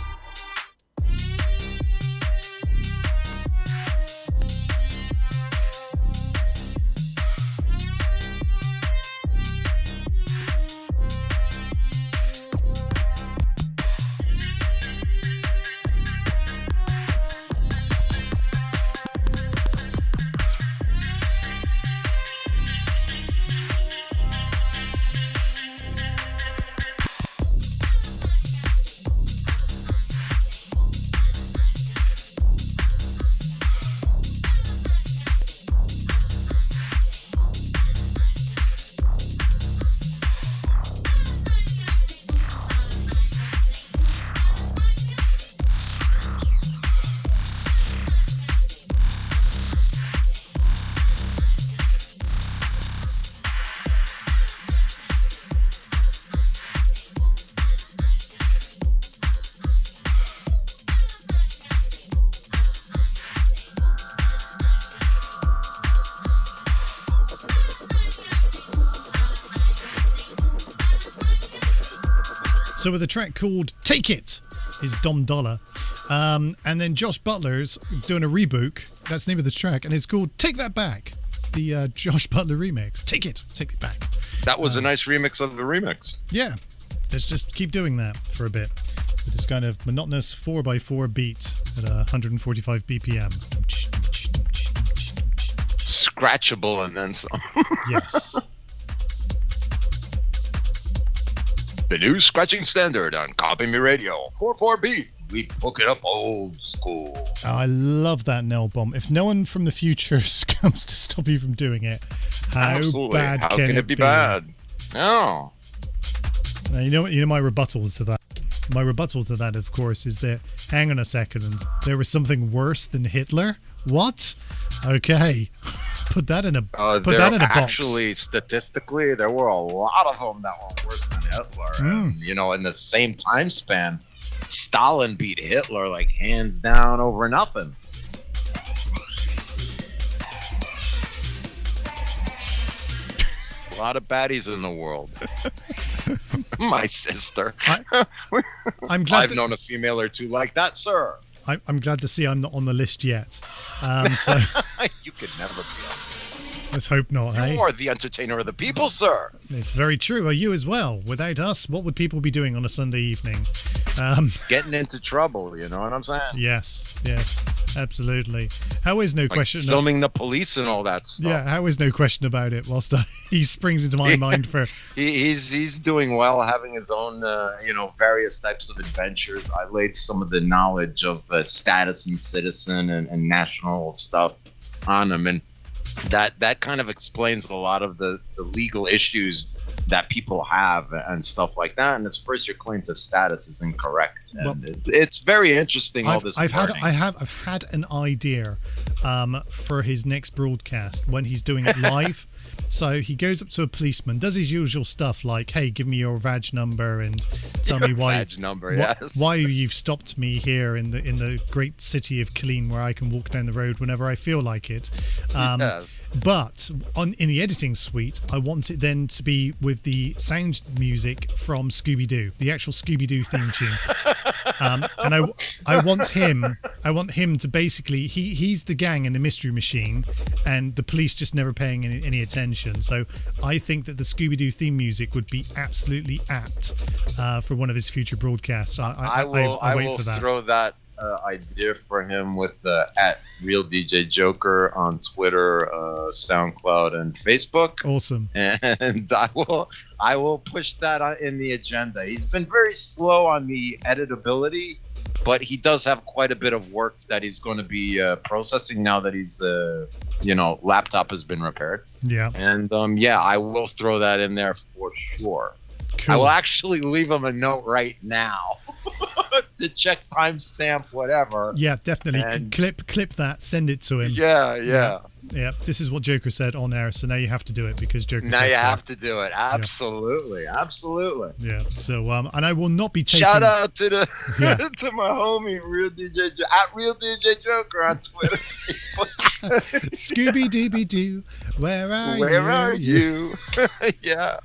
So with a track called Take It is Dom Dollar. And then Josh Butler's doing a reboot. That's the name of the track. And it's called Take That Back. The Josh Butler remix. Take it back. That was a nice remix of the remix. Yeah. Let's just keep doing that for a bit. With this kind of monotonous 4x4 beat at 145 BPM. Scratchable and then some. Yes. The new scratching standard on Kopimistic Radio. 44B. We hook it up old school. Oh, I love that nail bomb. If no one from the future comes to stop you from doing it, how Absolutely. bad How can it be bad? No. Now, you know my rebuttal to that. My rebuttal to that, of course, is that, hang on a second, there was something worse than Hitler? What? Okay. Put that in a box. Actually, statistically, there were a lot of them that were worse than Hitler. And, you know, in the same time span, Stalin beat Hitler like hands down over nothing. A lot of baddies in the world. My sister. I'm glad I've known a female or two like that, sir. I'm glad to see I'm not on the list yet. So You could never be on. let's hope not, hey? You are the entertainer of the people, sir. It's very true. Are you as well? Without us, what would people be doing on a Sunday evening? Getting into trouble, you know what I'm saying? Yes, absolutely. How is no question? Filming the police and all that stuff. Yeah, how is no question about it? Whilst he springs into my mind for he's doing well, having his own various types of adventures. I laid some of the knowledge of status and citizen and national stuff on him, and that kind of explains a lot of the legal issues that people have and stuff like that. And it's first, your claim to status is incorrect, and it's very interesting. I've had an idea for his next broadcast when he's doing it live. So he goes up to a policeman, does his usual stuff like, "Hey, give me your vag number and tell me why why you've stopped me here in the great city of Killeen, where I can walk down the road whenever I feel like it." Yes. But in the editing suite, I want it then to be with the sound music from Scooby-Doo, the actual Scooby-Doo theme tune. And I want him to basically, he's the gang in the Mystery Machine, and the police just never paying any attention. So I think that the Scooby-Doo theme music would be absolutely apt for one of his future broadcasts. I will throw that idea for him with at Real DJ Joker on Twitter, SoundCloud, and Facebook. Awesome. And I will push that in the agenda. He's been very slow on the editability, but he does have quite a bit of work that he's going to be processing now that he's laptop has been repaired. Yeah. And I will throw that in there for sure. Cool. I will actually leave him a note right now to check timestamp, whatever. Yeah, definitely. And clip that, send it to him. Yeah. Yeah, this is what Joker said on air, so now you have to do it because Joker Now said you so. have to do it. Absolutely. Absolutely. Yeah, so, and I will not be taking... Shout out to the Yeah. to my homie, at Real DJ Joker on Twitter, Facebook. Scooby-Dooby-Doo, where are you? Where are you? Yeah.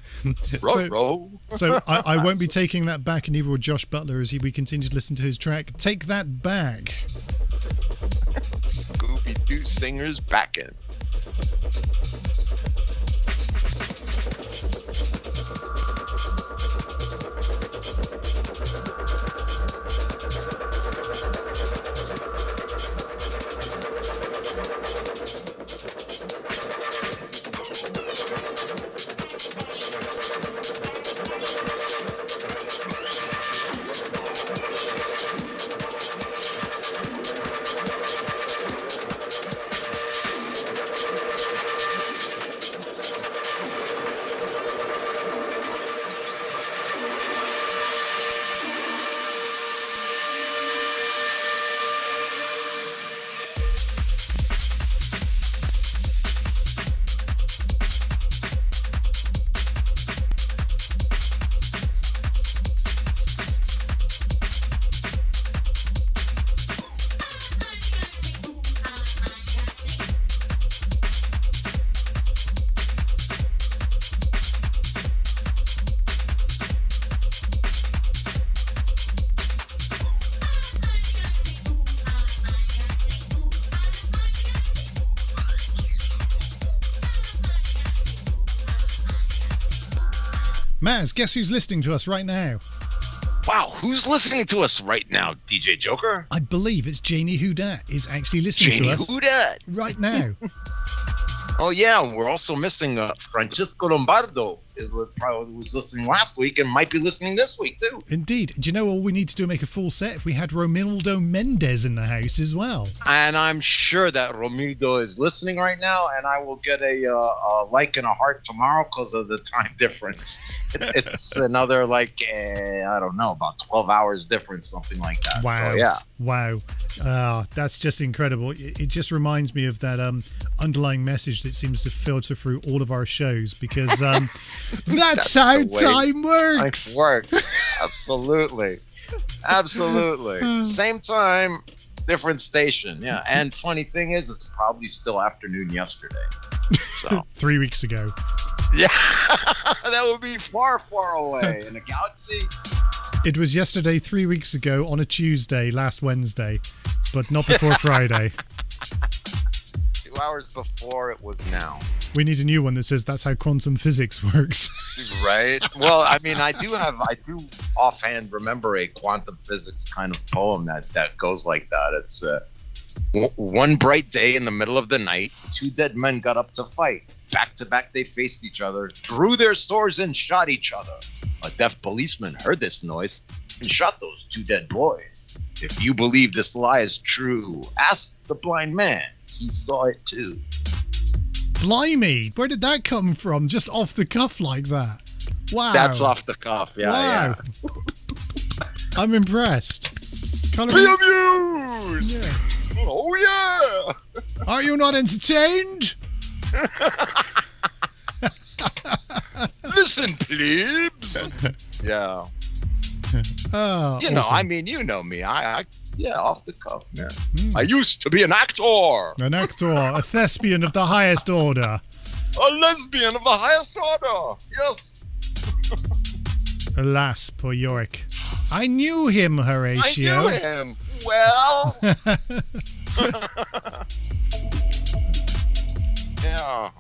Roll. So I won't be taking that back, and neither will Josh Butler as we continue to listen to his track. Take That Back. Scooby-Doo singers back in. Maz, guess who's listening to us right now? Wow, who's listening to us right now, DJ Joker? I believe it's Janie Houdat is actually listening Janie to us Houdat. right now. Oh yeah, and we're also missing Francisco Lombardo probably was listening last week and might be listening this week too. Indeed. Do you know all we need to do to make a full set? If we had Romildo Mendez in the house as well. And I'm sure that Romildo is listening right now, and I will get a like and a heart tomorrow because of the time difference. It's another I don't know, about 12 hours difference, something like that. Wow. So, yeah. Wow. That's just incredible. It just reminds me of that underlying message that seems to filter through all of our shows because that's how the way time works. Life works. Absolutely. Same time, different station. Yeah. And funny thing is, it's probably still afternoon yesterday. So 3 weeks ago. yeah, that would be far, far away in a galaxy. It was yesterday, 3 weeks ago, on a Tuesday, last Wednesday, but not before Friday. 2 hours before it was now. We need a new one that says that's how quantum physics works. Right. Well, I mean, I do offhand remember a quantum physics kind of poem that goes like that. It's one bright day in the middle of the night, two dead men got up to fight. Back to back, they faced each other, drew their swords and shot each other. A deaf policeman heard this noise and shot those two dead boys. If you believe this lie is true, ask the blind man. He saw it too. Blimey, where did that come from? Just off the cuff like that. Wow. That's off the cuff. Yeah, wow. yeah. I'm impressed. Be amused! Yeah. Oh, yeah! Are you not entertained? Listen, plebes! Yeah. Oh, You know, awesome. I mean, you know me. I off the cuff, man. I used to be an actor. An actor, a thespian of the highest order. A lesbian of the highest order. Yes. Alas, poor Yorick. I knew him, Horatio. I knew him. Well. Yeah.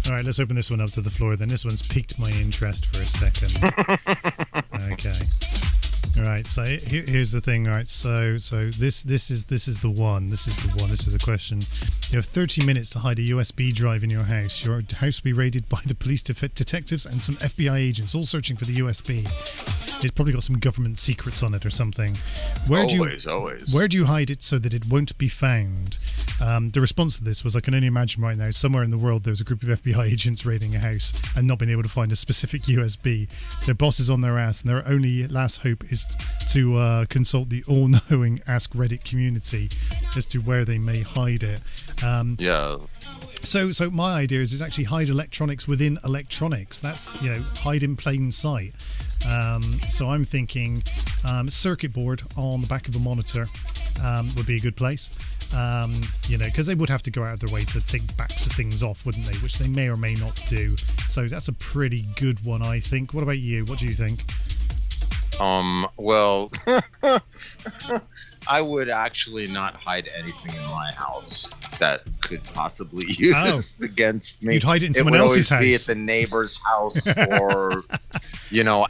All right, let's open this one up to the floor then. This one's piqued my interest for a second. Okay. All right, so here's the thing, right? So this is the one. This is the one. This is the question. You have 30 minutes to hide a USB drive in your house. Your house will be raided by the police detectives and some FBI agents, all searching for the USB. It's probably got some government secrets on it or something. Always. Where do you hide it so that it won't be found? The response to this was, I can only imagine right now, somewhere in the world there's a group of FBI agents raiding a house and not being able to find a specific USB. Their boss is on their ass, and their only last hope is to consult the all-knowing Ask Reddit community as to where they may hide it. So my idea is actually hide electronics within electronics. That's, hide in plain sight. So I'm thinking circuit board on the back of a monitor would be a good place. Because they would have to go out of their way to take backs of things off, wouldn't they? Which they may or may not do. So that's a pretty good one, I think. What about you? What do you think? Well, I would actually not hide anything in my house that could possibly use against me. You'd hide it in someone else's house. It would always be at the neighbor's house or,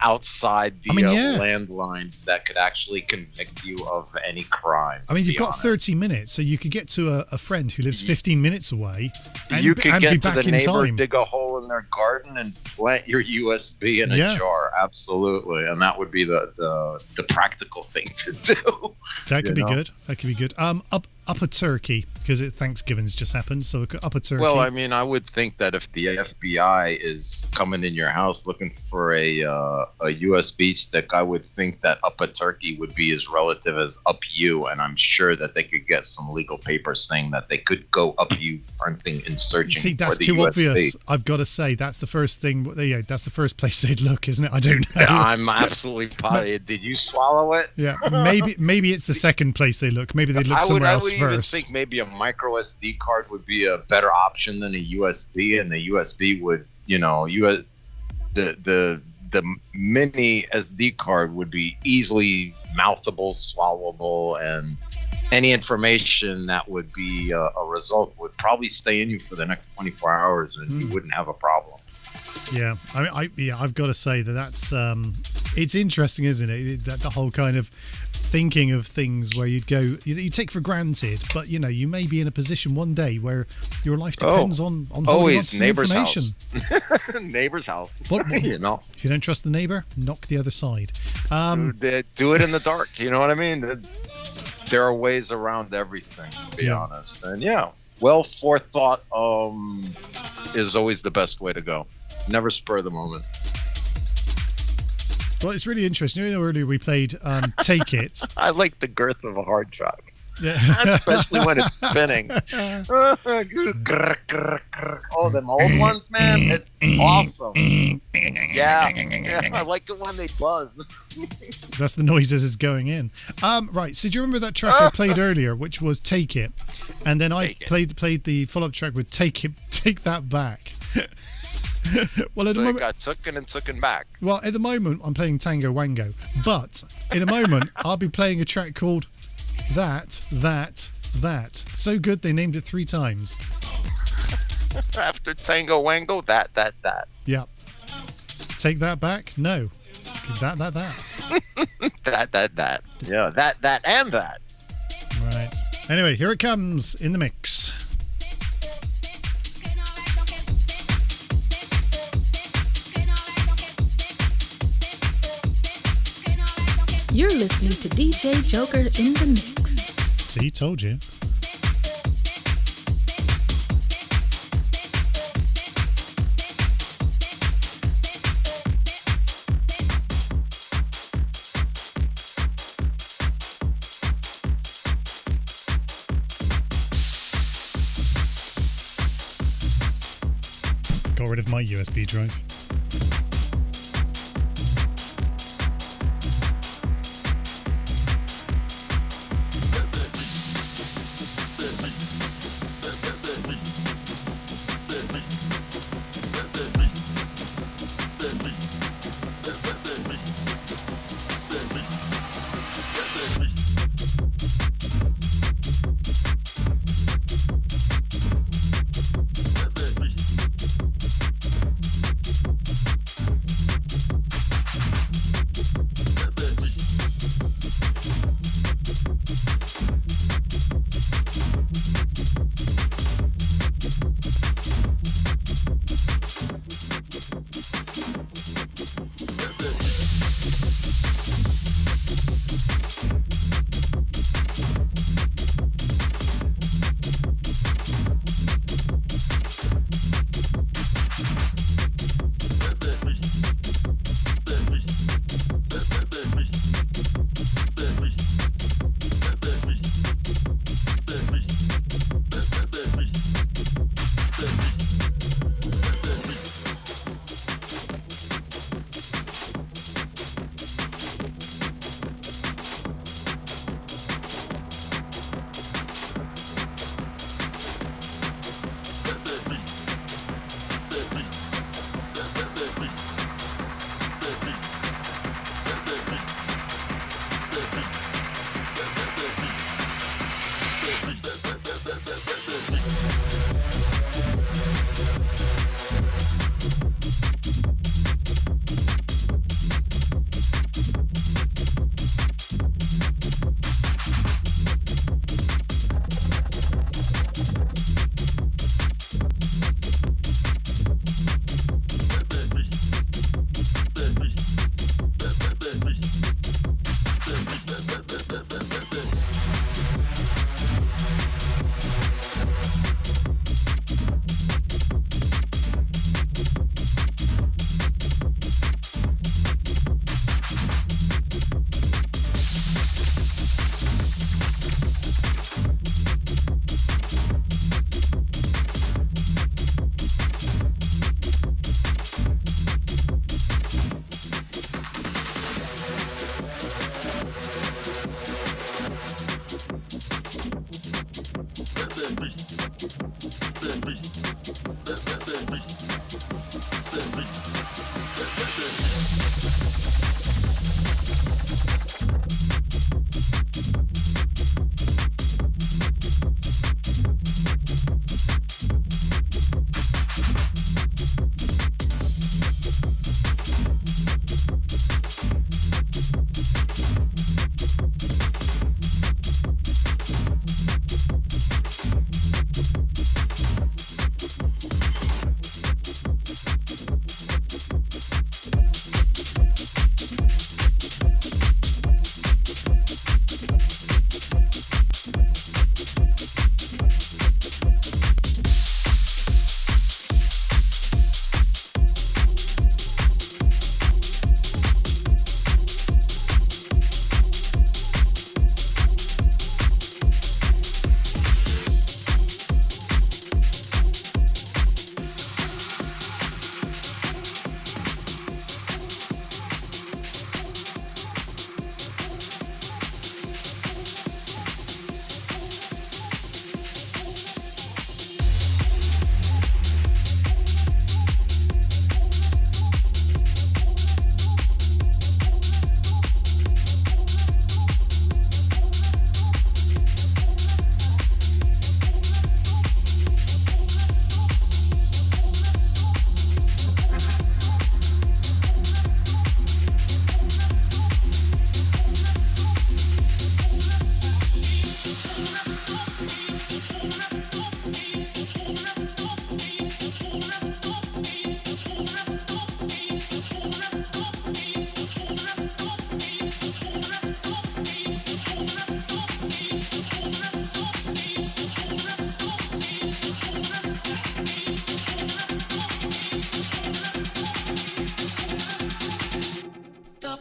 outside the landlines that could actually convict you of any crime. I mean, you've got 30 minutes, so you could get to a friend who lives 15 minutes away. And, you could get to the neighbor, time. dig a hole in their garden, and plant your USB in a jar. Absolutely, and that would be the practical thing to do. That could be good. That could be good. Up a turkey, because Thanksgiving's just happened, so up a turkey. Well, I mean, I would think that if the FBI is coming in your house looking for a USB stick, I would think that up a turkey would be as relative as up you, and I'm sure that they could get some legal papers saying that they could go up you fronting and searching. See, that's for the too USB. Obvious. I've got to say, that's the first thing. Yeah, that's the first place they'd look, isn't it? I don't know. I'm absolutely positive. Did you swallow it? Yeah, maybe it's the second place they look. Maybe they'd look somewhere else first. I would even think maybe a micro SD card would be a better option than a USB, and the USB would, the mini SD card would be easily mouthable, swallowable, and any information that would be a result would probably stay in you for the next 24 hours, and you wouldn't have a problem. Yeah, I've got to say that's It's interesting, isn't it? That the whole kind of thinking of things where you'd go, you take for granted, but you may be in a position one day where your life depends on holding on to always some neighbor's information. house. Neighbor's house. What? You know, If you don't trust the neighbor, knock the other side. do it in the dark. You know what I mean? There are ways around everything, to be honest. And well forethought is always the best way to go. Never spur the moment. Well, it's really interesting. Earlier we played Take It. I like the girth of a hard track. Yeah. Especially when it's spinning. Oh, them old ones, man. It's awesome. Yeah, I like it when they buzz. That's the noises it's going in. Right, so do you remember that track I played earlier, which was Take It? And then I played the follow-up track with Take That Back. Well, at the moment, it got tooken and tooken back. Well, at the moment, I'm playing Tango Wango. But in a moment, I'll be playing a track called That. So good, they named it 3 times. After Tango Wango, that. Yeah. Take that back? No. That. that. Yeah, that, and that. Right. Anyway, here it comes in the mix. You're listening to DJ Joker in the mix. See, told you. Got rid of my USB drive.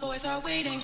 boys are waiting.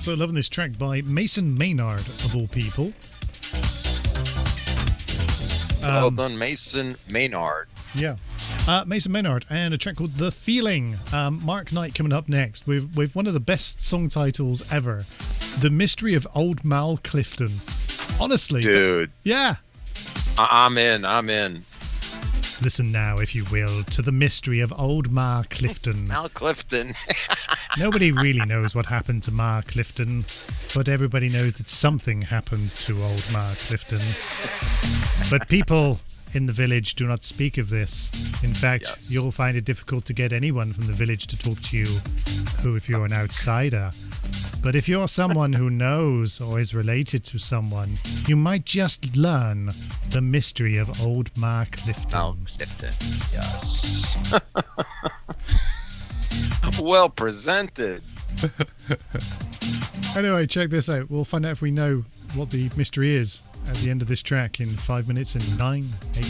Also loving this track by Mason Maynard, of all people. Well done, Mason Maynard. Yeah. Mason Maynard, and a track called The Feeling. Mark Knight coming up next with one of the best song titles ever, The Mystery of Old Mal Clifton. Honestly. Dude. Yeah. I'm in. Listen now, if you will, to The Mystery of Old Ma Clifton. Mal Clifton. Nobody really knows what happened to Ma Clifton, but everybody knows that something happened to old Ma Clifton. But people in the village do not speak of this. In fact, Yes. you'll find it difficult to get anyone from the village to talk to you if you're an outsider. But if you're someone who knows or is related to someone, you might just learn the mystery of old Ma Clifton. Mal Clifton. Yes. Well presented. Anyway, check this out. We'll find out if we know what the mystery is at the end of this track in 5 minutes and 9, 8.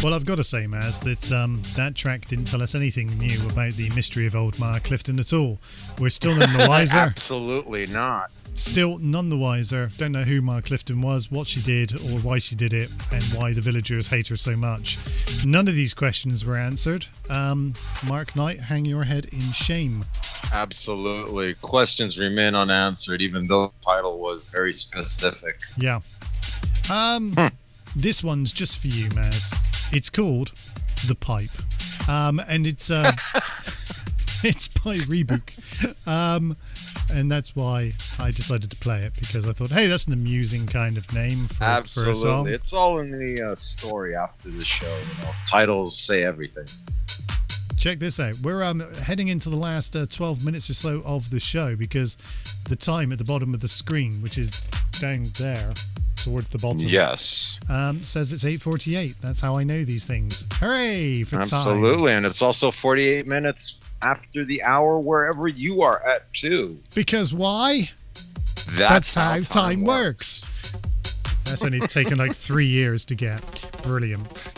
Well, I've got to say, Maz, that that track didn't tell us anything new about the mystery of old Ma Clifton at all. We're still none the wiser. Absolutely not. Still none the wiser. Don't know who Ma Clifton was, what she did, or why she did it, and why the villagers hate her so much. None of these questions were answered. Mark Knight, hang your head in shame. Absolutely. Questions remain unanswered, even though the title was very specific. Yeah. This one's just for you, Maz. It's called The Pipe. And it's it's by Rebook. And that's why I decided to play it, because I thought, hey, that's an amusing kind of name for a song. Absolutely. It's all in the story after the show. You know, titles say everything. Check this out. We're heading into the last 12 minutes or so of the show, because the time at the bottom of the screen, which is down there towards the bottom, yes, says it's 8:48. That's how I know these things. Hooray for time. Absolutely. And it's also 48 minutes after the hour wherever you are at, too. Because why? That's how time works. That's only taken like 3 years to get. Brilliant.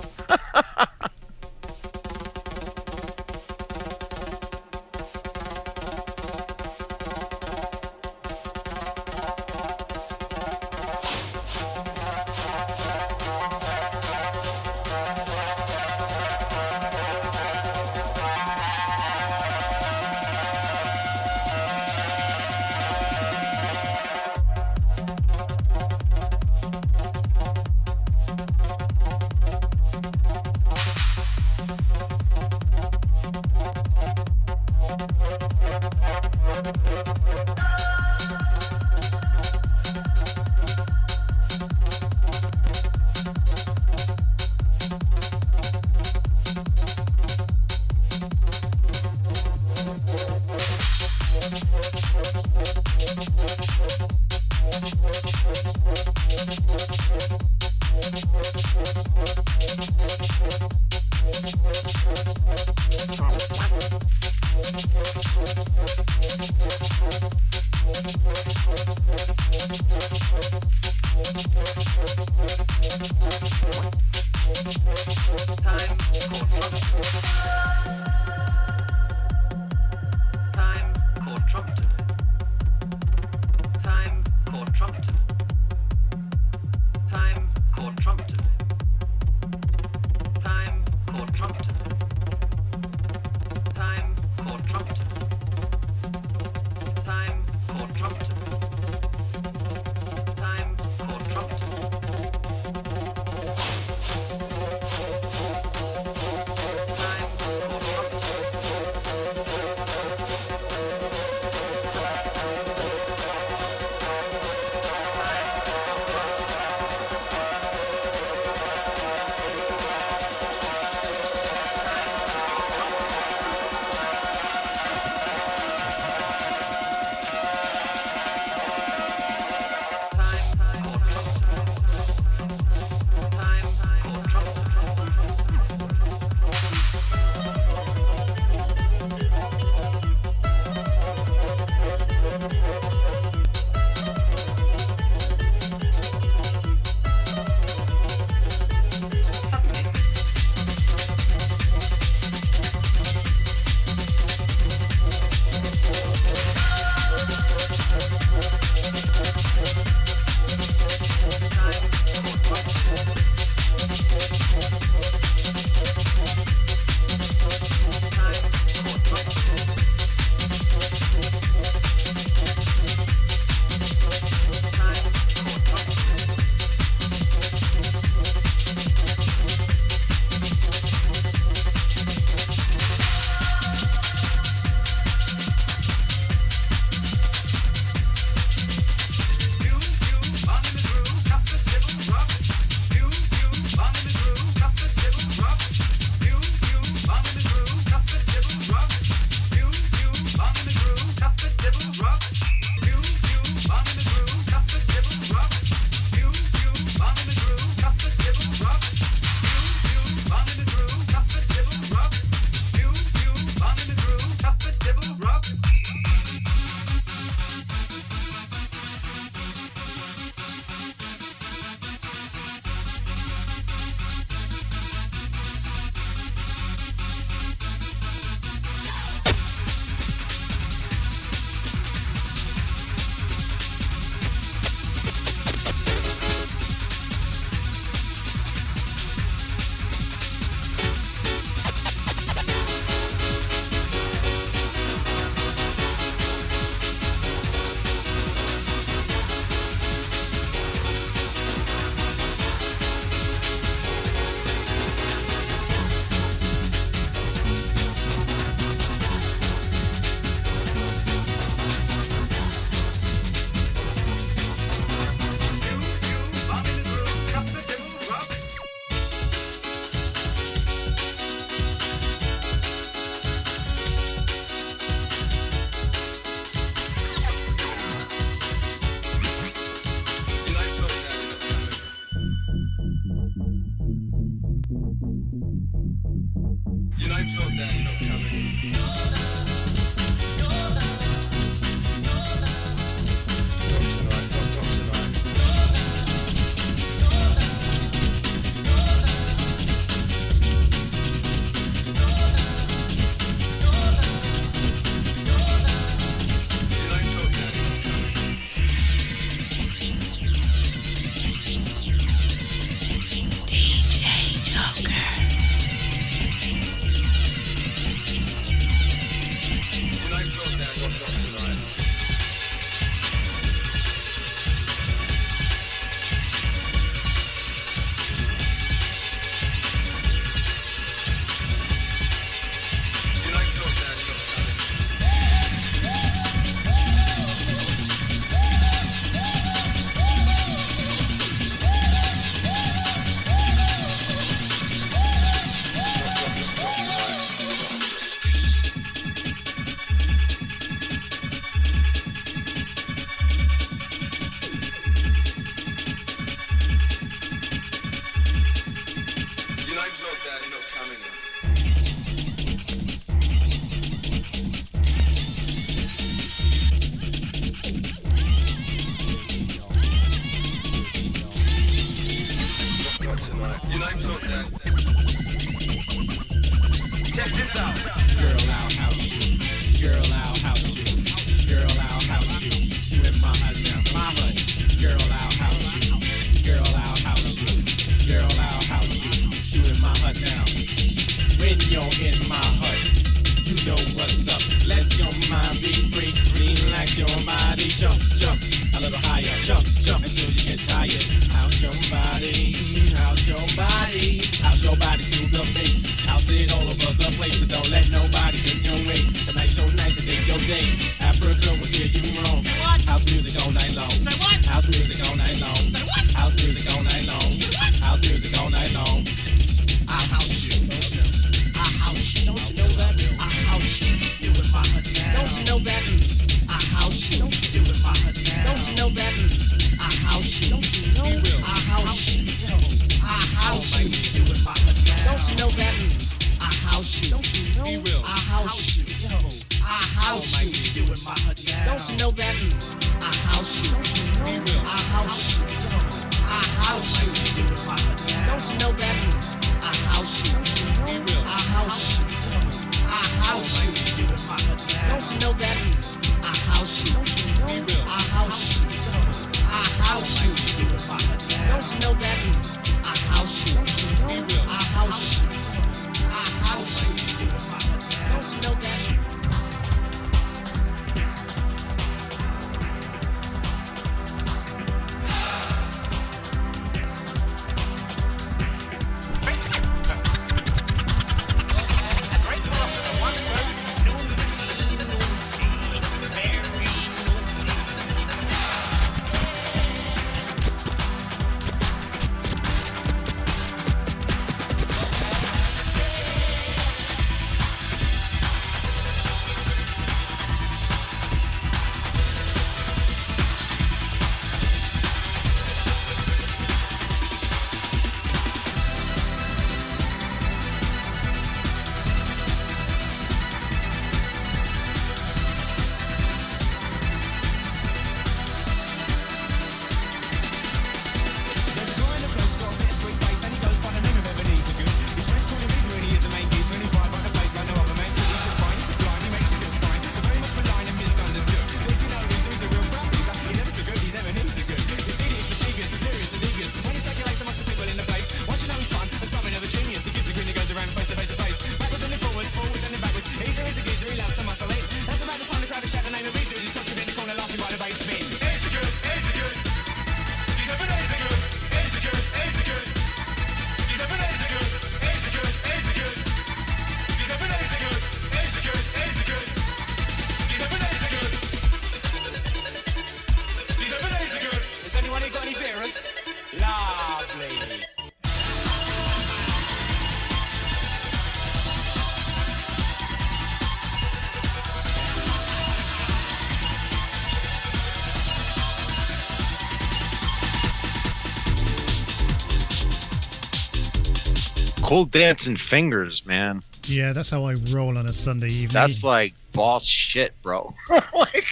Cool dancing fingers, man. Yeah, that's how I roll on a Sunday evening. That's like boss shit, bro. Like,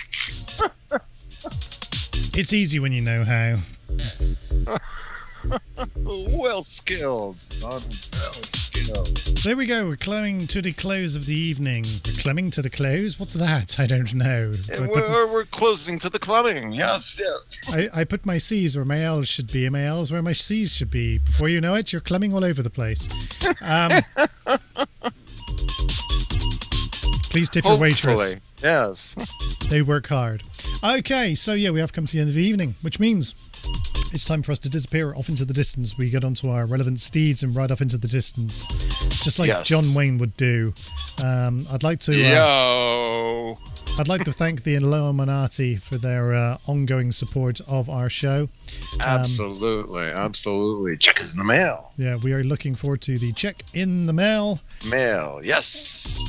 it's easy when you know how. well skilled, son. Well skilled. There we go. We're coming to the close of the evening. We're coming to the close? What's that? I don't know. We're closing to the clubbing. Yes, yes. I put my C's where my L's should be and my L's where my C's should be. Before you know it, you're clumbing all over the place. Please tip your waitress. Hopefully, yes. They work hard. Okay, so yeah, we have come to the end of the evening, which means it's time for us to disappear off into the distance. We get onto our relevant steeds and ride off into the distance, just like John Wayne would do. I'd like to I'd like to thank the Illuminati for their ongoing support of our show. Absolutely. Check is in the mail. Yeah, we are looking forward to the check in the mail. Mail, yes.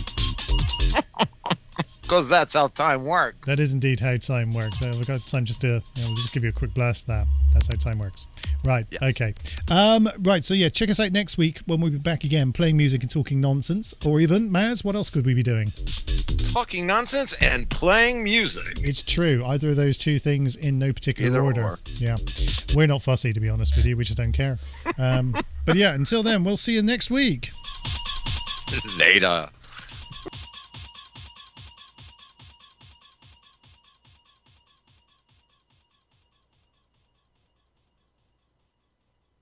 Because that's how time works. That is indeed how time works. We've got time just to, we'll just give you a quick blast of that. That's how time works. Right, yes. Okay. Right, so yeah, check us out next week when we'll be back again, playing music and talking nonsense. Or even, Maz, what else could we be doing? Talking nonsense and playing music. It's true. Either of those two things in no particular order. Or. Yeah. We're not fussy, to be honest with you. We just don't care. But yeah, until then, we'll see you next week. Later.